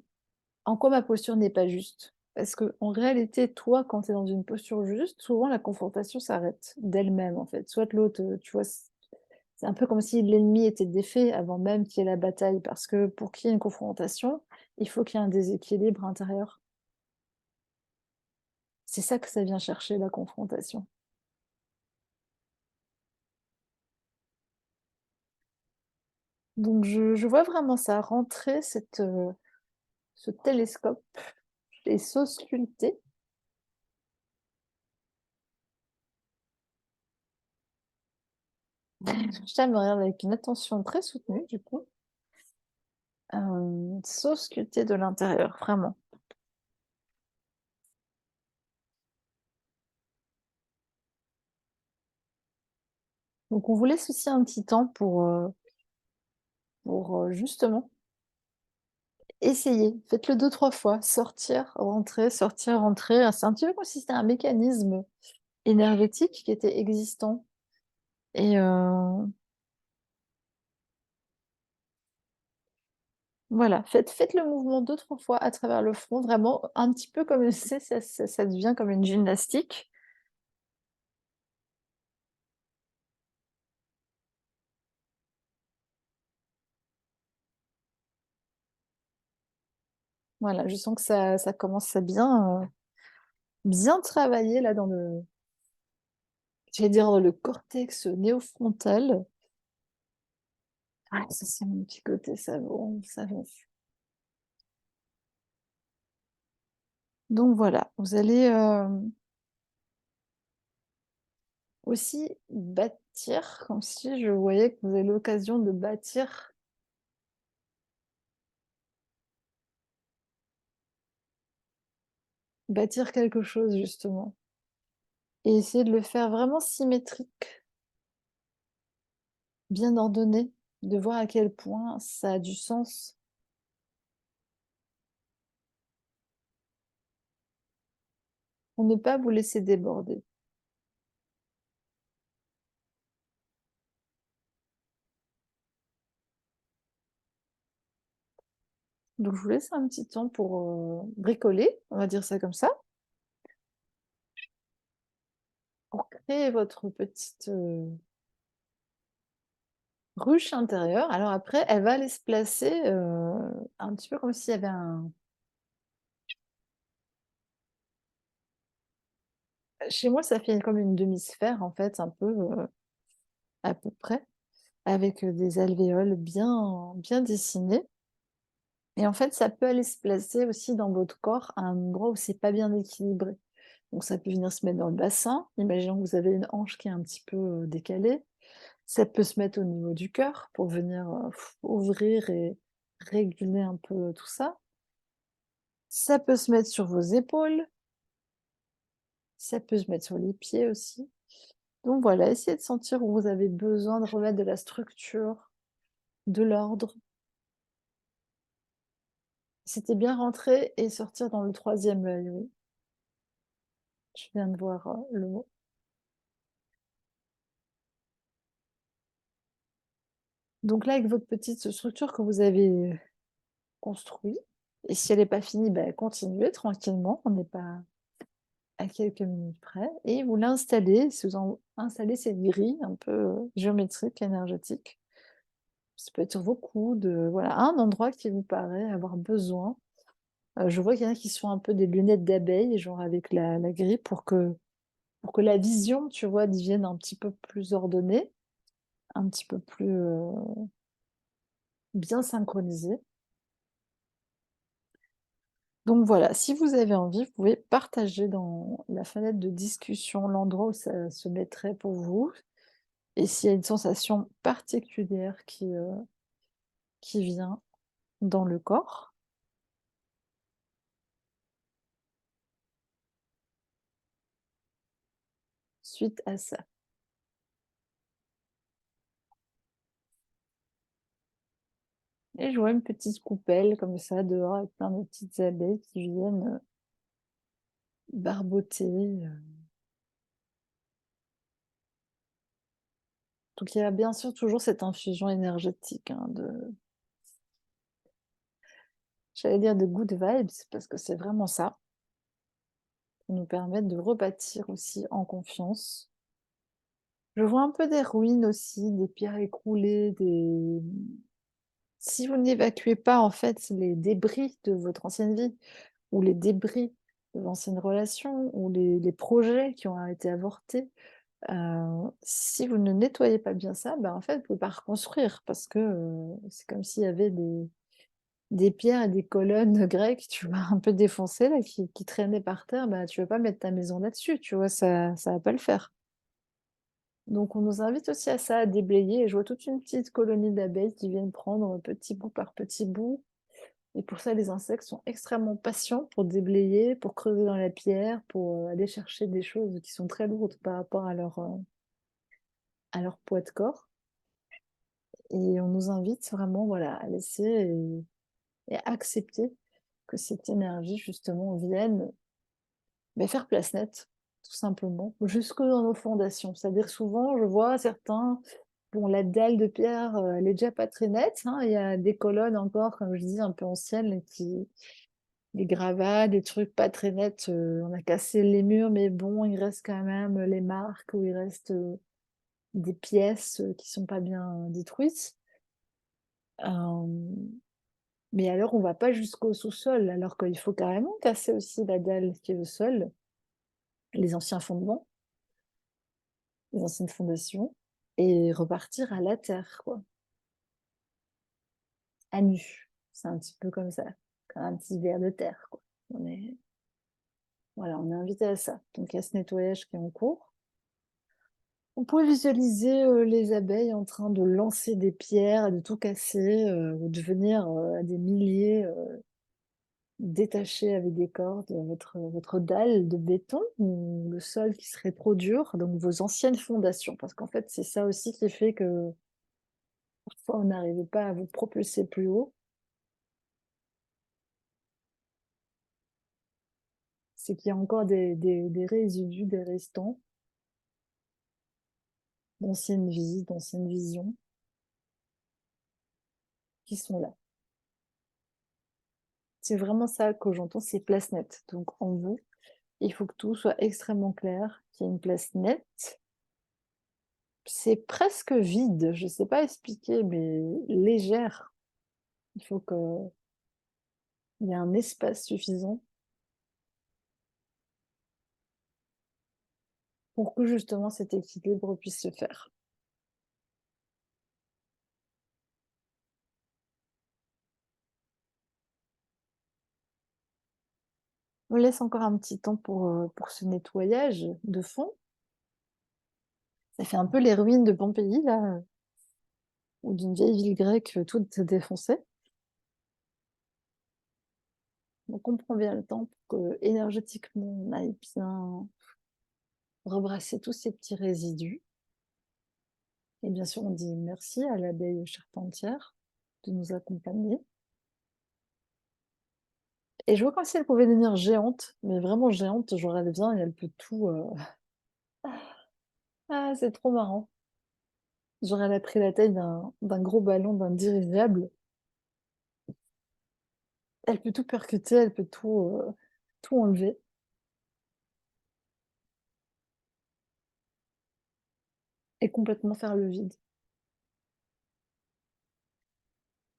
en quoi ma posture n'est pas juste? Parce qu'en réalité, toi, quand tu es dans une posture juste, souvent la confrontation s'arrête d'elle-même, en fait. Soit l'autre, tu vois, c'est un peu comme si l'ennemi était défait avant même qu'il y ait la bataille, parce que pour qu'il y ait une confrontation, il faut qu'il y ait un déséquilibre intérieur. C'est ça que ça vient chercher, la confrontation. Donc je vois vraiment ça, rentrer ce télescope et s'ausculter. Je me regarde avec une attention très soutenue, du coup. S'ausculter de l'intérieur, vraiment. Donc on vous laisse aussi un petit temps pour justement essayer. Faites-le 2, 3 fois, sortir, rentrer. Ah, c'est un petit peu comme si c'était un mécanisme énergétique qui était existant et voilà, faites le mouvement 2, 3 fois à travers le front, vraiment un petit peu comme ça devient comme une gymnastique. Voilà, je sens que ça commence à bien travailler là dans le j'allais dire dans le cortex néofrontal. Ah, ça c'est mon petit côté savon, savon. Donc voilà, vous allez, aussi bâtir, comme si je voyais que vous avez l'occasion de bâtir quelque chose justement et essayer de le faire vraiment symétrique, bien ordonné, de voir à quel point ça a du sens pour ne pas vous laisser déborder. Donc je vous laisse un petit temps pour, bricoler, on va dire ça comme ça, pour créer votre petite, ruche intérieure. Alors après, elle va aller se placer, un petit peu comme s'il y avait un chez moi, ça fait comme une demi-sphère en fait, un peu, à peu près, avec, des alvéoles bien dessinés et en fait, ça peut aller se placer aussi dans votre corps à un endroit où c'est pas bien équilibré. Donc ça peut venir se mettre dans le bassin, imaginons que vous avez une hanche qui est un petit peu, décalée. Ça peut se mettre au niveau du cœur pour venir, ouvrir et réguler un peu tout ça. Ça peut se mettre sur vos épaules, ça peut se mettre sur les pieds aussi. Donc voilà, essayez de sentir où vous avez besoin de remettre de la structure, de l'ordre. C'était bien rentrer et sortir dans le troisième œil, oui. Je viens de voir, le mot. Donc là, avec votre petite structure que vous avez construite et si elle n'est pas finie, bah, continuez tranquillement, on n'est pas à quelques minutes près et vous l'installez, si vous en installez cette grille un peu, géométrique, énergétique. Ça peut être sur vos coudes, voilà, un endroit qui vous paraît avoir besoin. Je vois qu'il y en a qui se font un peu des lunettes d'abeille, genre avec la grille pour que la vision, tu vois, devienne un petit peu plus ordonnée, un petit peu plus, bien synchronisée. Donc voilà, si vous avez envie, vous pouvez partager dans la fenêtre de discussion l'endroit où ça se mettrait pour vous et s'il y a une sensation particulière qui vient dans le corps suite à ça. Et je vois une petite coupelle comme ça dehors avec plein de petites abeilles qui viennent, barboter, donc il y a bien sûr toujours cette infusion énergétique, hein, j'allais dire de good vibes parce que c'est vraiment ça, pour nous permettre de rebâtir aussi en confiance. Je vois un peu des ruines aussi, des pierres écroulées, si vous n'évacuez pas en fait les débris de votre ancienne vie ou les débris de l'ancienne relation ou les projets qui ont été avortés, si vous ne nettoyez pas bien ça, bah, en fait, vous pouvez pas reconstruire parce que, c'est comme s'il y avait des pierres et des colonnes grecques, tu vois, un peu défoncées là, qui traînaient par terre, bah, tu vas pas mettre ta maison là-dessus, tu vois? Ça va pas le faire. Donc on nous invite aussi à ça, à déblayer et je vois toute une petite colonie d'abeilles qui viennent prendre petit bout par petit bout et pour ça les insectes sont extrêmement patients pour déblayer, pour creuser dans la pierre, pour, aller chercher des choses qui sont très lourdes par rapport à leur poids de corps et on nous invite vraiment, voilà, à laisser et accepter que cette énergie justement vienne, beh, faire place nette, tout simplement, jusque dans nos fondations. C'est-à-dire souvent, je vois certains, bon, la dalle de pierre, elle est déjà pas très nette, hein. Il y a des colonnes encore, comme je dis, un peu anciennes qui des gravats, des trucs pas très nets, on a cassé les murs, mais bon, il reste quand même les marques où il reste, des pièces, qui sont pas bien détruites. Hem Mais alors on va pas jusqu'au sous-sol, alors qu'il faut carrément casser aussi la dalle qui est au sol, les anciens fondements, les anciennes fondations et repartir à la terre quoi, à nu. C'est un petit peu comme ça, comme un petit ver de terre quoi. On est voilà, on est invité à ça. Donc il y a ce nettoyage qui est en cours. On pourrait visualiser, les abeilles en train de lancer des pierres, de tout casser, ou de venir, à des milliers, détacher avec des cordes votre dalle de béton ou le sol qui serait trop dur, donc vos anciennes fondations. Parce qu'en fait, c'est ça aussi qui fait que parfois on n'arrivait pas à vous propulser plus haut, c'est qu'il y a encore des résidus, des restants d'anciennes vies, d'anciennes visions qui sont là. C'est vraiment ça que j'entends, c'est place nette. Donc en vous, il faut que tout soit extrêmement clair, qu'il y ait une place nette. C'est presque vide, je sais pas expliquer, mais légère. Il faut qu'il y ait un espace suffisant pour que justement cet équilibre puisse se faire. On laisse encore un petit temps pour ce nettoyage de fond. Ça fait un peu les ruines de Pompéi là, ou d'une vieille ville grecque, toute défoncée. Donc on prend bien le temps pour qu'énergétiquement on aille bien rebrasser tous ces petits résidus et bien sûr on dit merci à l'abeille charpentière de nous accompagner et je vois comme si elle pouvait devenir géante, mais vraiment géante, genre elle vient et elle peut tout, ah c'est trop marrant. Genre elle a pris la taille d'un gros ballon, d'un dirigeable. Elle peut tout percuter, elle peut tout enlever et complètement faire le vide.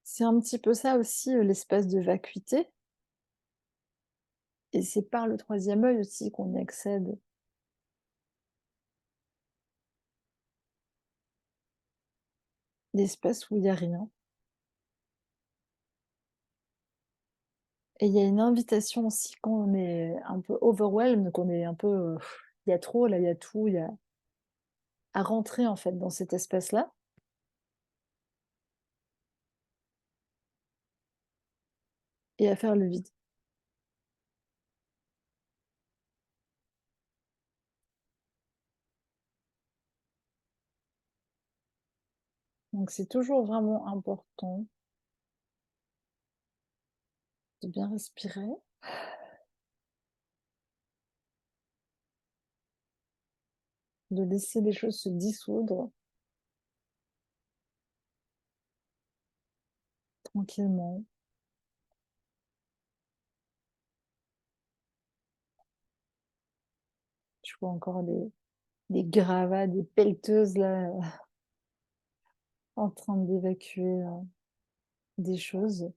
C'est un petit peu ça aussi, l'espace de vacuité et c'est par le troisième œil aussi qu'on y accède. L'espace où il y a rien et il y a une invitation aussi quand on est un peu overwhelmed, qu'on est un peu, il y a trop là, il y a tout, il y a à rentrer en fait dans cet espace-là et à faire le vide. Donc c'est toujours vraiment important de bien respirer, de laisser les choses se dissoudre tranquillement. Je vois encore des gravats, des pelleteuses là, en train d'évacuer, des choses.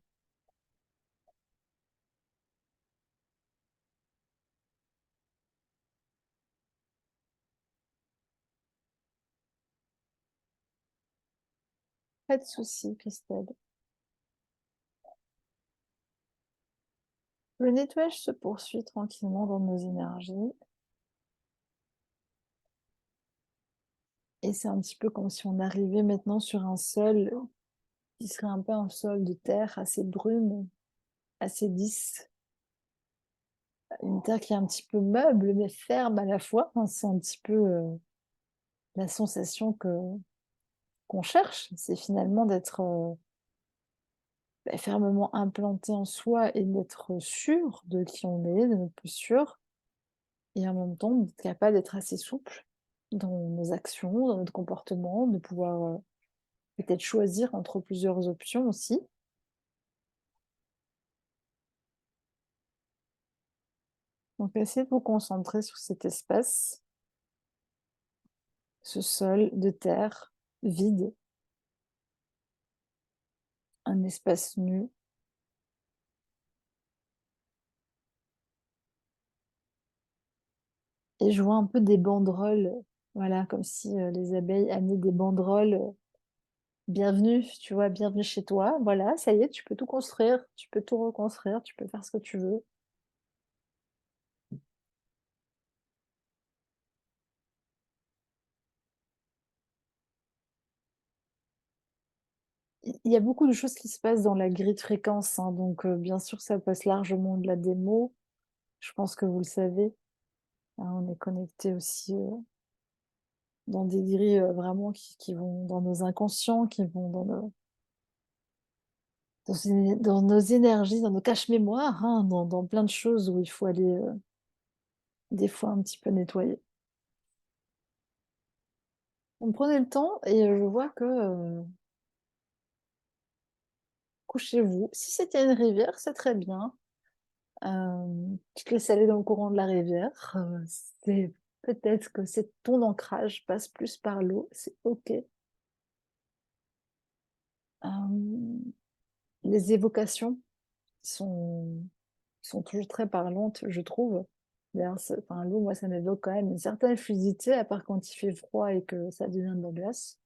Pas de souci, Christelle. Le nettoyage se poursuit tranquillement dans nos énergies. Et c'est un petit peu comme si on arrivait maintenant sur un sol qui serait un peu un sol de terre assez brune, assez lisse. Une terre qui est un petit peu meuble, mais ferme à la fois. Enfin, c'est un petit peu la sensation qu'on cherche. C'est finalement d'être fermement implanté en soi et d'être sûr de qui on est, de notre posture, et en même temps d'être capable d'être assez souple dans nos actions, dans notre comportement, de pouvoir peut-être choisir entre plusieurs options aussi. Donc essayez de vous concentrer sur cet espace, ce sol de terre vide, un espace nu. Et je vois un peu des banderoles, voilà, comme si les abeilles amenaient des banderoles. Bienvenue, tu vois, bienvenue chez toi. Voilà, ça y est, tu peux tout construire, tu peux tout reconstruire, tu peux faire ce que tu veux. Il y a beaucoup de choses qui se passent dans la grille de fréquence, hein, donc bien sûr, ça passe largement au-delà des mots. Je pense que vous le savez, hein, on est connecté aussi dans des grilles vraiment qui vont dans nos inconscients, qui vont dans nos énergies, dans nos caches-mémoires, hein, dans plein de choses où il faut aller des fois un petit peu nettoyer. Donc prenez le temps et je vois que couchez-vous. Si c'était une rivière, c'est très bien. Tu te laisses aller dans le courant de la rivière. C'est peut-être que c'est ton ancrage passe plus par l'eau, c'est OK. Hem, les évocations sont sont toujours très parlantes, je trouve. D'ailleurs, enfin, l'eau, moi, ça m'évoque quand même une certaine fluidité, à part quand il fait froid et que ça devient de la glace.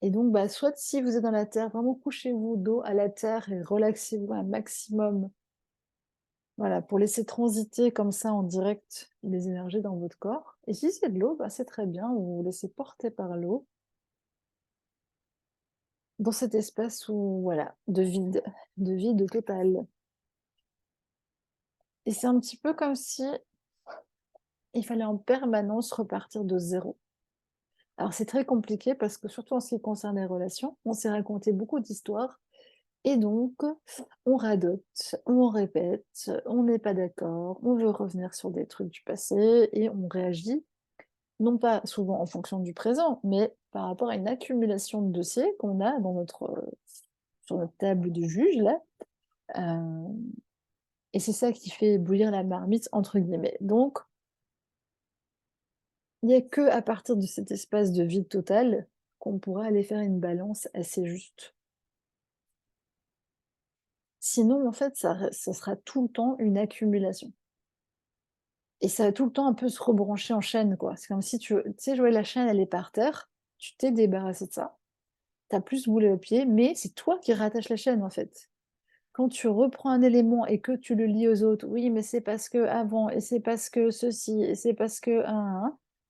Et donc, bah, soit si vous êtes dans la terre, vraiment couchez-vous dos à la terre et relaxez-vous un maximum. Voilà, pour laisser transiter comme ça en direct les énergies dans votre corps. Et si c'est de l'eau, bah, c'est très bien, vous vous laissez porter par l'eau dans cet espace où, voilà, de vide total. Et c'est un petit peu comme si il fallait en permanence repartir de zéro. Alors c'est très compliqué parce que surtout en ce qui concerne les relations, on s'est raconté beaucoup d'histoires et donc on radote, on répète, on n'est pas d'accord, on veut revenir sur des trucs du passé et on réagit non pas souvent en fonction du présent, mais par rapport à une accumulation de dossiers qu'on a dans sur notre table de juge là. Euh, et c'est ça qui fait bouillir la marmite, entre guillemets. Donc, il n'y a que à partir de cet espace de vide total qu'on pourra aller faire une balance assez juste. Sinon, en fait, ça sera tout le temps une accumulation. Et ça va tout le temps un peu se rebrancher en chaîne, quoi. C'est comme si tu sais, jouer la chaîne, elle est par terre, tu t'es débarrassé de ça, tu as plus boulet au pied, mais c'est toi qui rattaches la chaîne, en fait. Quand tu reprends un élément et que tu le lis aux autres, oui, mais c'est parce que avant, et c'est parce que ceci, et c'est parce que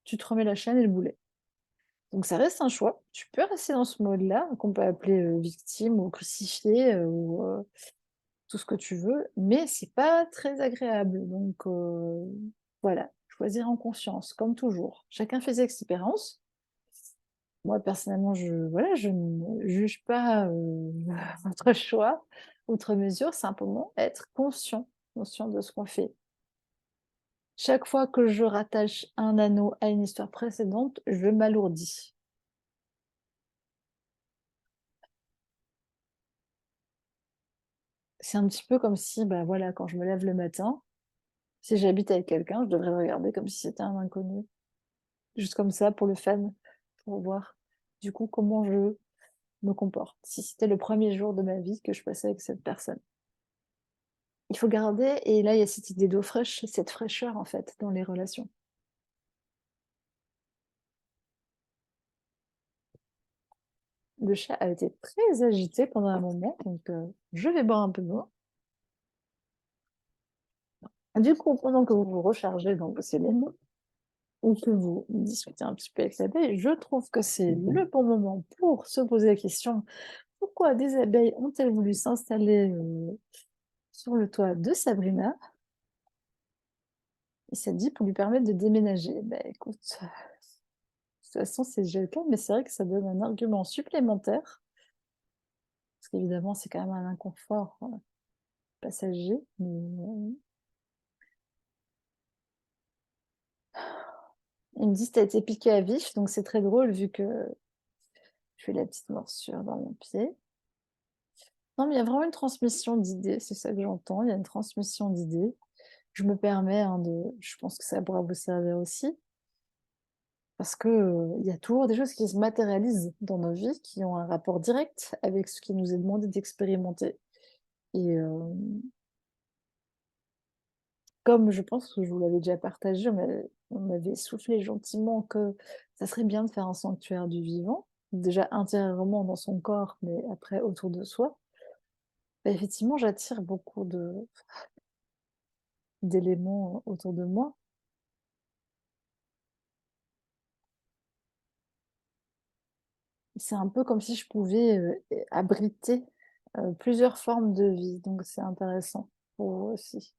tu te remets la chaîne et le boulet. Donc ça reste un choix. Tu peux rester dans ce mode-là, qu'on peut appeler victime ou crucifié ou tout ce que tu veux, mais c'est pas très agréable. Donc voilà, choisir en conscience, comme toujours. Chacun fait ses expériences. Moi, personnellement, voilà, je ne juge pas votre choix, outre mesure, simplement être conscient de ce qu'on fait. Chaque fois que je rattache un anneau à une histoire précédente, je m'alourdis. C'est un petit peu comme si, bah voilà, quand je me lève le matin, si j'habite avec quelqu'un, je devrais le regarder comme si c'était un inconnu. Juste comme ça, pour le fun, pour voir du coup comment je me comporte. Si c'était le premier jour de ma vie que je passais avec cette personne. Il faut garder, et là il y a cette idée d'eau fraîche, cette fraîcheur en fait dans les relations. Le chat a été très agité pendant un moment, donc je vais boire un peu d'eau. Du coup, pendant que vous vous rechargez dans vos cellules, ou que vous discutez un petit peu avec l'abeille, je trouve que c'est le bon moment pour se poser la question: pourquoi des abeilles ont-elles voulu s'installer sur le toit de Sabrina? Et ça dit pour lui permettre de déménager. Bah écoute, de toute façon, c'est déjà le cas, mais c'est vrai que ça donne un argument supplémentaire, parce qu'évidemment, c'est quand même un inconfort passager. Mais, ils me disent: t'as été piqué à vif, donc c'est très drôle vu que je fais la petite morsure dans mon pied. Non, mais il y a vraiment une transmission d'idées, c'est ça que j'entends, il y a une transmission d'idées. Je me permets, hein, je pense que ça pourra vous servir aussi, parce que, il y a toujours des choses qui se matérialisent dans nos vies, qui ont un rapport direct avec ce qui nous est demandé d'expérimenter. Et comme je pense que je vous l'avais déjà partagé, on m'avait soufflé gentiment que ça serait bien de faire un sanctuaire du vivant, déjà intérieurement dans son corps, mais après autour de soi. Bah, effectivement, j'attire beaucoup d'éléments autour de moi. C'est un peu comme si je pouvais, abriter, plusieurs formes de vie, donc c'est intéressant pour vous aussi.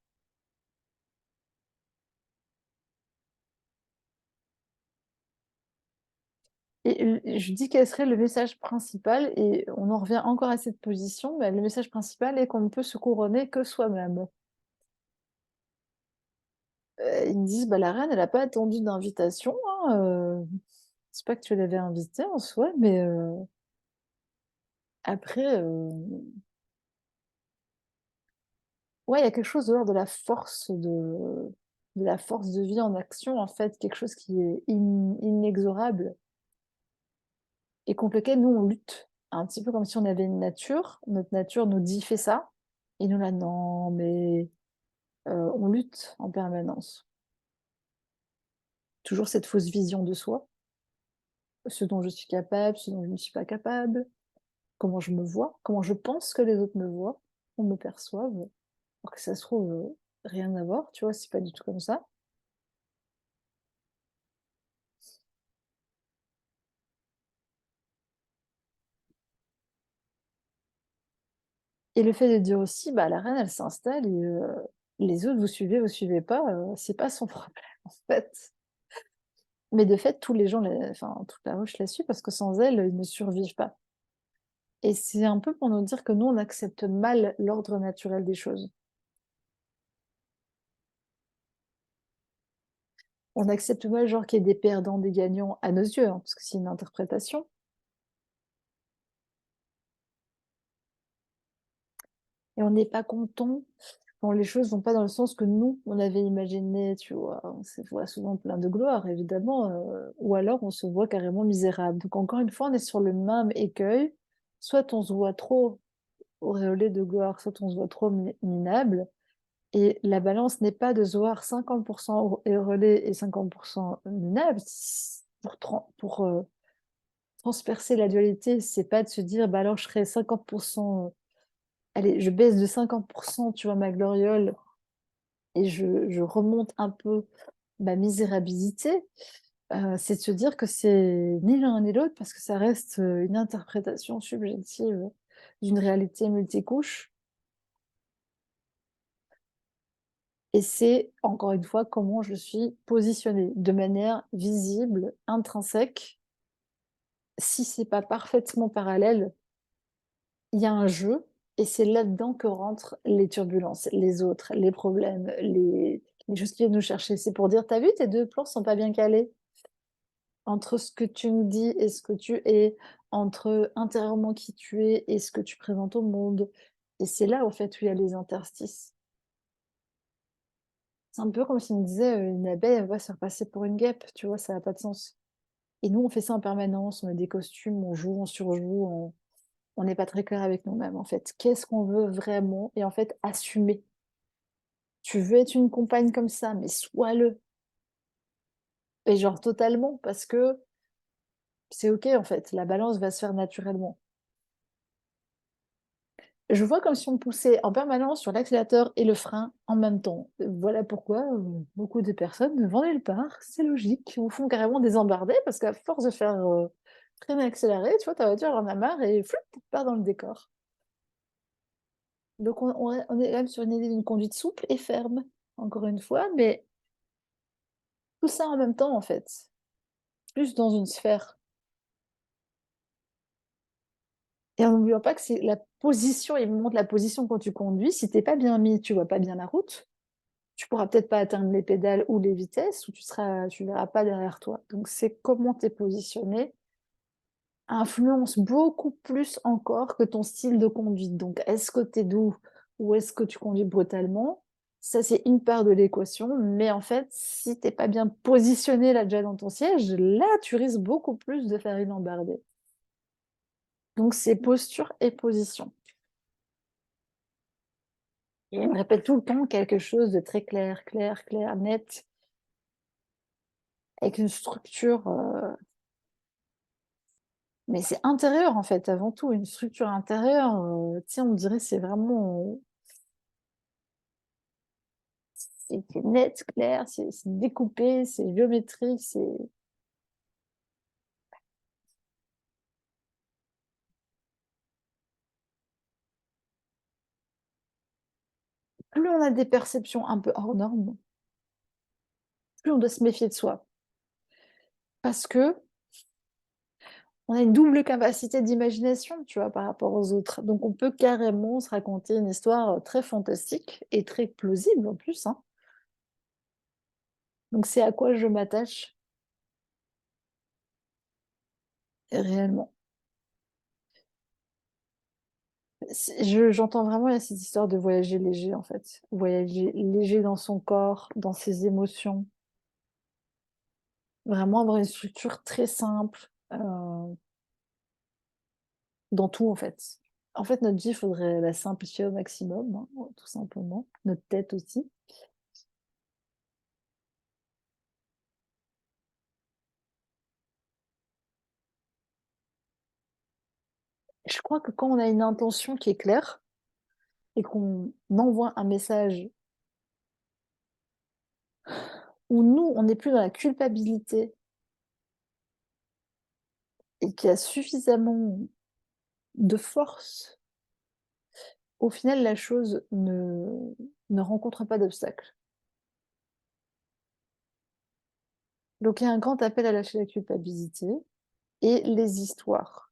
Je dis quel serait le message principal et on en revient encore à cette position, bah, le message principal est qu'on ne peut se couronner que soi-même. Ils me disent: «Bah, la reine, elle a pas attendu d'invitation, hein, c'est pas que tu l'avais invitée en soi, mais après, ouais, il y a quelque chose de l'ordre de la force de la force de vie en action, en fait, quelque chose qui est inexorable et contre lequel nous, on lutte. Un petit peu comme si on avait une nature, notre nature nous dit: «Fais ça» et nous là: «Non, mais» on lutte en permanence. Toujours cette fausse vision de soi, ce dont je suis capable, ce dont je ne suis pas capable, comment je me vois, comment je pense que les autres me voient ou me perçoivent, alors que ça se trouve, rien à voir, tu vois? C'est pas du tout comme ça. Et le fait de dire aussi: «Bah, la reine, elle s'installe et les autres, vous suivez pas, c'est pas son problème, en fait». Mais de fait, tous les gens la enfin, toute la ruche la suit parce que sans elle, ils ne survivent pas. Et c'est un peu pour nous dire que nous, on accepte mal l'ordre naturel des choses. On accepte mal, genre, qu'il y ait des perdants, des gagnants, à nos yeux, hein, parce que c'est une interprétation. Et on n'est pas content quand les choses vont pas dans le sens que nous, on avait imaginé, tu vois? On se voit souvent plein de gloire, évidemment, ou alors on se voit carrément misérable. Donc encore une fois, on est sur le même écueil. Soit on se voit trop auréolé de gloire, soit on se voit trop minable. Et la balance n'est pas de se voir 50 auréolé et 50 minable. Pour transpercer la dualité, c'est pas de se dire: «Bah, alors je serai 50 allez, je baisse de 50 tu vois, ma gloriole et je remonte un peu ma misérabilité», c'est de se dire que c'est ni l'un ni l'autre parce que ça reste, une interprétation subjective d'une réalité multicouche et c'est, encore une fois, comment je suis positionnée de manière visible, intrinsèque. Si c'est pas parfaitement parallèle, il y a un jeu et c'est là-dedans que rentrent les turbulences, les autres, les problèmes, les choses qui viennent nous chercher. C'est pour dire: «Tu vu, tes 2 plans sont pas bien calés entre ce que tu me dis et ce que tu es, entre intérieurement qui tu es et ce que tu présentes au monde» et c'est là, en fait, où il y a les interstices. C'est un peu comme s'il me disait, «Une abeille, elle va se faire passer pour une guêpe», tu vois? Ça a pas de sens et nous, on fait ça en permanence, on met des costumes, on joue, on surjoue, on n'est pas très clair avec nous-mêmes, en fait. Qu'est-ce qu'on veut vraiment? Et en fait, assumer. Tu veux être une compagne comme ça, mais sois-le et genre totalement parce que c'est OK, en fait, la balance va se faire naturellement. Je vois comme si on poussait en permanence sur l'accélérateur et le frein en même temps. Voilà pourquoi, beaucoup de personnes ne vont nulle part, c'est logique, ou font carrément des embardées parce qu'à force de faire, freiner, accélérer, tu vois, ta voiture elle en a marre et floup, part dans le décor. Donc on est quand même sur une idée d'une conduite souple et ferme, encore une fois, mais tout ça en même temps, en fait, plus dans une sphère. Et en n'oubliant pas que c'est la position, il me montre la position quand tu conduis, si tu es pas bien mis, tu vois pas bien la route, tu pourras peut-être pas atteindre les pédales ou les vitesses, ou tu verras pas derrière toi. Donc c'est comment tu es positionné, influence beaucoup plus encore que ton style de conduite. Donc est-ce que tu es doux ou est-ce que tu conduis brutalement? Ça, c'est une part de l'équation, mais en fait, si tu es pas bien positionné là déjà dans ton siège, là, tu risques beaucoup plus de faire une embardée. Donc c'est posture et position. Et il me répète tout le temps quelque chose de très clair, clair, clair, net, avec une structure, mais c'est intérieur en fait, avant tout, une structure intérieure, tu sais, on dirait c'est vraiment, c'est net, clair, c'est découpé, c'est géométrique, c'est plus on a des perceptions un peu hors normes, plus on doit se méfier de soi. Parce qu'on a une double capacité d'imagination, tu vois, par rapport aux autres. Donc on peut carrément se raconter une histoire, très fantastique et très plausible en plus, hein. Donc c'est à quoi je m'attache réellement. J'entends vraiment, il y a cette histoire de voyager léger, en fait. Voyager léger dans son corps, dans ses émotions. Vraiment avoir une structure très simple, dans tout, en fait. En fait, notre vie, il faudrait la simplifier au maximum, hein, tout simplement. Notre tête aussi. Je crois que quand on a une intention qui est claire et qu'on envoie un message où nous, on n'est plus dans la culpabilité et qu'il y a suffisamment de force, au final, la chose ne rencontre pas d'obstacle. Donc il y a un grand appel à lâcher la culpabilité et les histoires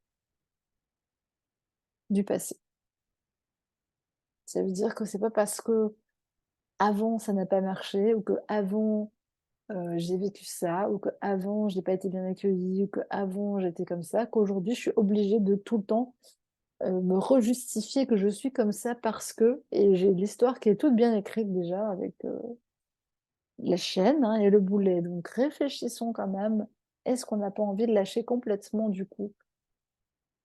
du passé. Ça veut dire que c'est pas parce qu'avant ça n'a pas marché ou qu'avant, j'ai vécu ça ou qu'avant j'ai pas été bien accueillie ou qu'avant j'étais comme ça, qu'aujourd'hui je suis obligée de tout le temps, me rejustifier que je suis comme ça parce que et j'ai l'histoire qui est toute bien écrite déjà avec, la chaîne, hein, et le boulet. Donc réfléchissons quand même, est-ce qu'on n'a pas envie de lâcher complètement du coup?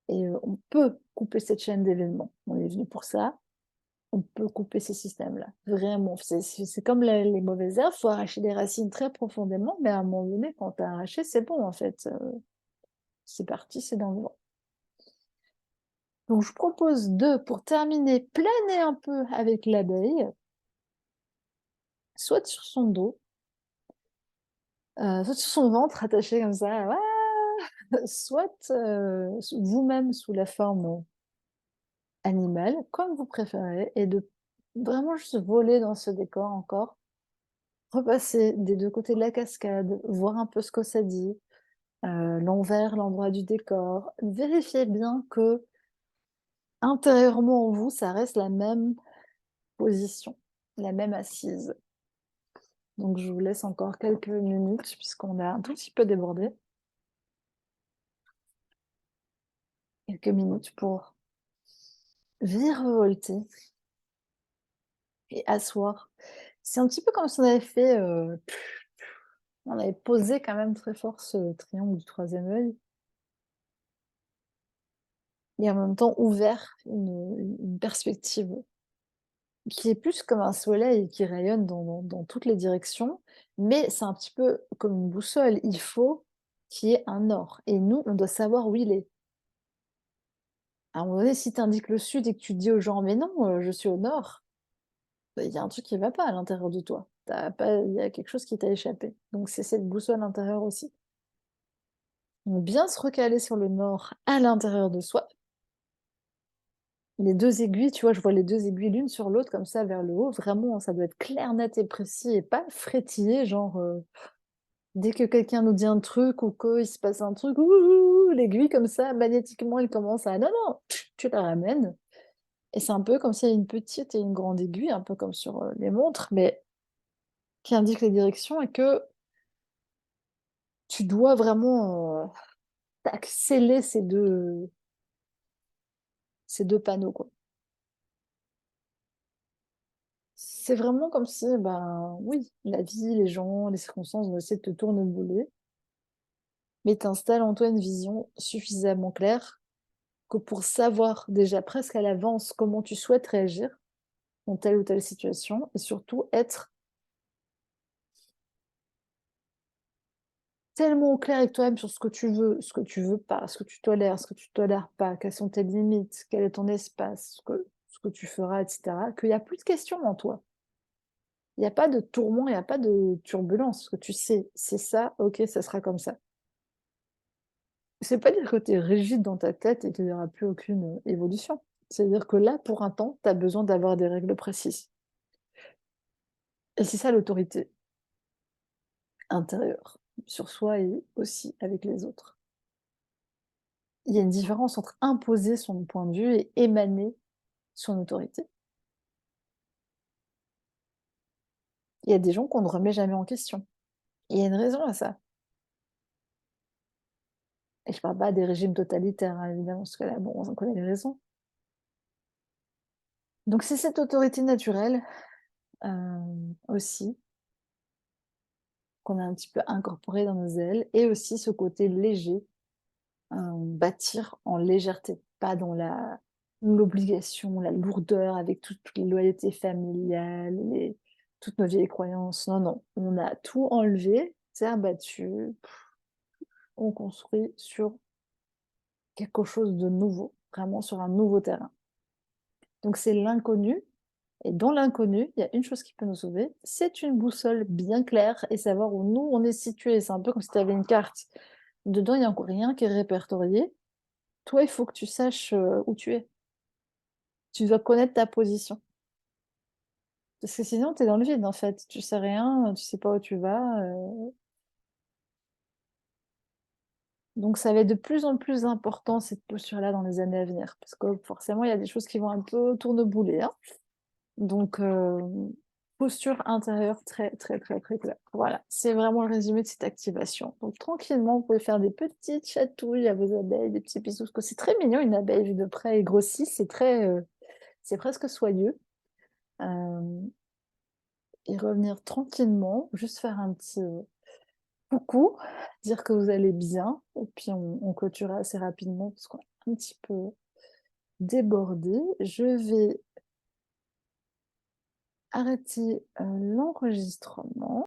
Et on peut couper cette chaîne d'événements. On est venu pour ça, on peut couper ces systèmes-là. Vraiment, c'est comme les mauvaises herbes, il faut arracher les racines très profondément, mais à un moment donné, quand tu as arraché, c'est bon en fait, c'est parti, c'est dans le vent. Donc je propose de, pour terminer, planer un peu avec l'abeille, soit sur son dos, soit sur son ventre attaché comme ça, soit, vous-même sous la forme animal, comme vous préférez, et de vraiment juste voler dans ce décor encore, repasser des 2 côtés de la cascade, voir un peu ce que ça dit, l'envers, l'endroit du décor. Vérifiez bien que intérieurement en vous, ça reste la même position, la même assise. Donc je vous laisse encore quelques minutes puisqu'on a un tout petit peu débordé. Quelques minutes pour virevolter et asseoir. C'est un petit peu comme si on avait fait, on avait posé quand même très fort ce triangle du troisième œil et en même temps ouvert une perspective qui est plus comme un soleil qui rayonne dans toutes les directions, mais c'est un petit peu comme une boussole. Il faut qu'il y ait un nord et nous, on doit savoir où il est. À un moment donné, si tu indiques le sud et que tu dis aux gens: «Mais non, je suis au nord», bah, il y a un truc qui va pas à l'intérieur de toi. Tu pas Il y a quelque chose qui t'a échappé. Donc c'est cette boussole intérieure aussi. Donc bien se recaler sur le nord à l'intérieur de soi. Les 2 aiguilles, tu vois, je vois les 2 aiguilles l'une sur l'autre comme ça vers le haut. Vraiment, ça doit être clair, net et précis et pas frétiller genre, dès que quelqu'un nous dit un truc ou qu'il se passe un truc, ouh, l'aiguille comme ça magnétiquement elle commence à non, non, tu la ramènes et c'est un peu comme s'il y a une petite et une grande aiguille, un peu comme sur, les montres, mais qui indiquent les directions et que tu dois vraiment, tac, sceller ces deux panneaux, quoi. C'est vraiment comme si, ben, oui, la vie, les gens, les circonstances vont essayer de te tournebouler, mais tu installes en toi une vision suffisamment claire que pour savoir déjà presque à l'avance comment tu souhaites réagir dans telle ou telle situation et surtout être tellement au clair avec toi-même sur ce que tu veux pas, ce que tu tolères pas, quelles sont tes limites, quel est ton espace, ce que tu feras et cetera, qu'il y a plus de questions en toi. Il y a pas de tourment, il y a pas de turbulence, parce que tu sais, c'est ça, OK, ça sera comme ça. C'est pas dire que tu es rigide dans ta tête et qu'il y aura plus aucune, évolution. C'est-à-dire que là, pour un temps, tu as besoin d'avoir des règles précises et c'est ça l'autorité intérieure, sur soi et aussi avec les autres. Il y a une différence entre imposer son point de vue et émaner son autorité. Il y a des gens qu'on ne remet jamais en question. Il y a une raison à ça et je parle pas des régimes totalitaires, hein, évidemment, parce que là, bon, on connaît les raisons. Donc c'est cette autorité naturelle, aussi, qu'on a un petit peu incorporée dans nos ailes et aussi ce côté léger, bâtir en légèreté, pas dans l'obligation, la lourdeur avec toutes les loyautés familiales, toutes nos vieilles croyances. Non, non, on a tout enlevé, terre battue, on construit sur quelque chose de nouveau, vraiment sur un nouveau terrain. Donc c'est l'inconnu et dans l'inconnu, il y a une chose qui peut nous sauver, c'est une boussole bien claire et savoir où nous on est situé. C'est un peu comme si tu avais une carte. Dedans, il y a encore rien qui est répertorié. Toi, il faut que tu saches, où tu es. Tu dois connaître ta position. Parce que sinon, tu es dans le vide, en fait. Tu sais rien, tu sais pas où tu vas, donc ça va être de plus en plus important cette posture-là dans les années à venir. Parce que forcément, il y a des choses qui vont un peu tournebouler, hein. Donc posture intérieure très, très, très, très claire. Voilà, c'est vraiment le résumé de cette activation. Donc tranquillement, vous pouvez faire des petites chatouilles à vos abeilles, des petits bisous, parce que c'est très mignon une abeille vue de près et grossie, c'est presque soyeux. Hem Et revenir tranquillement, juste faire un petit, coucou, dire que vous allez bien et puis on clôturera assez rapidement parce qu'on est un petit peu débordé. Je vais arrêter, l'enregistrement.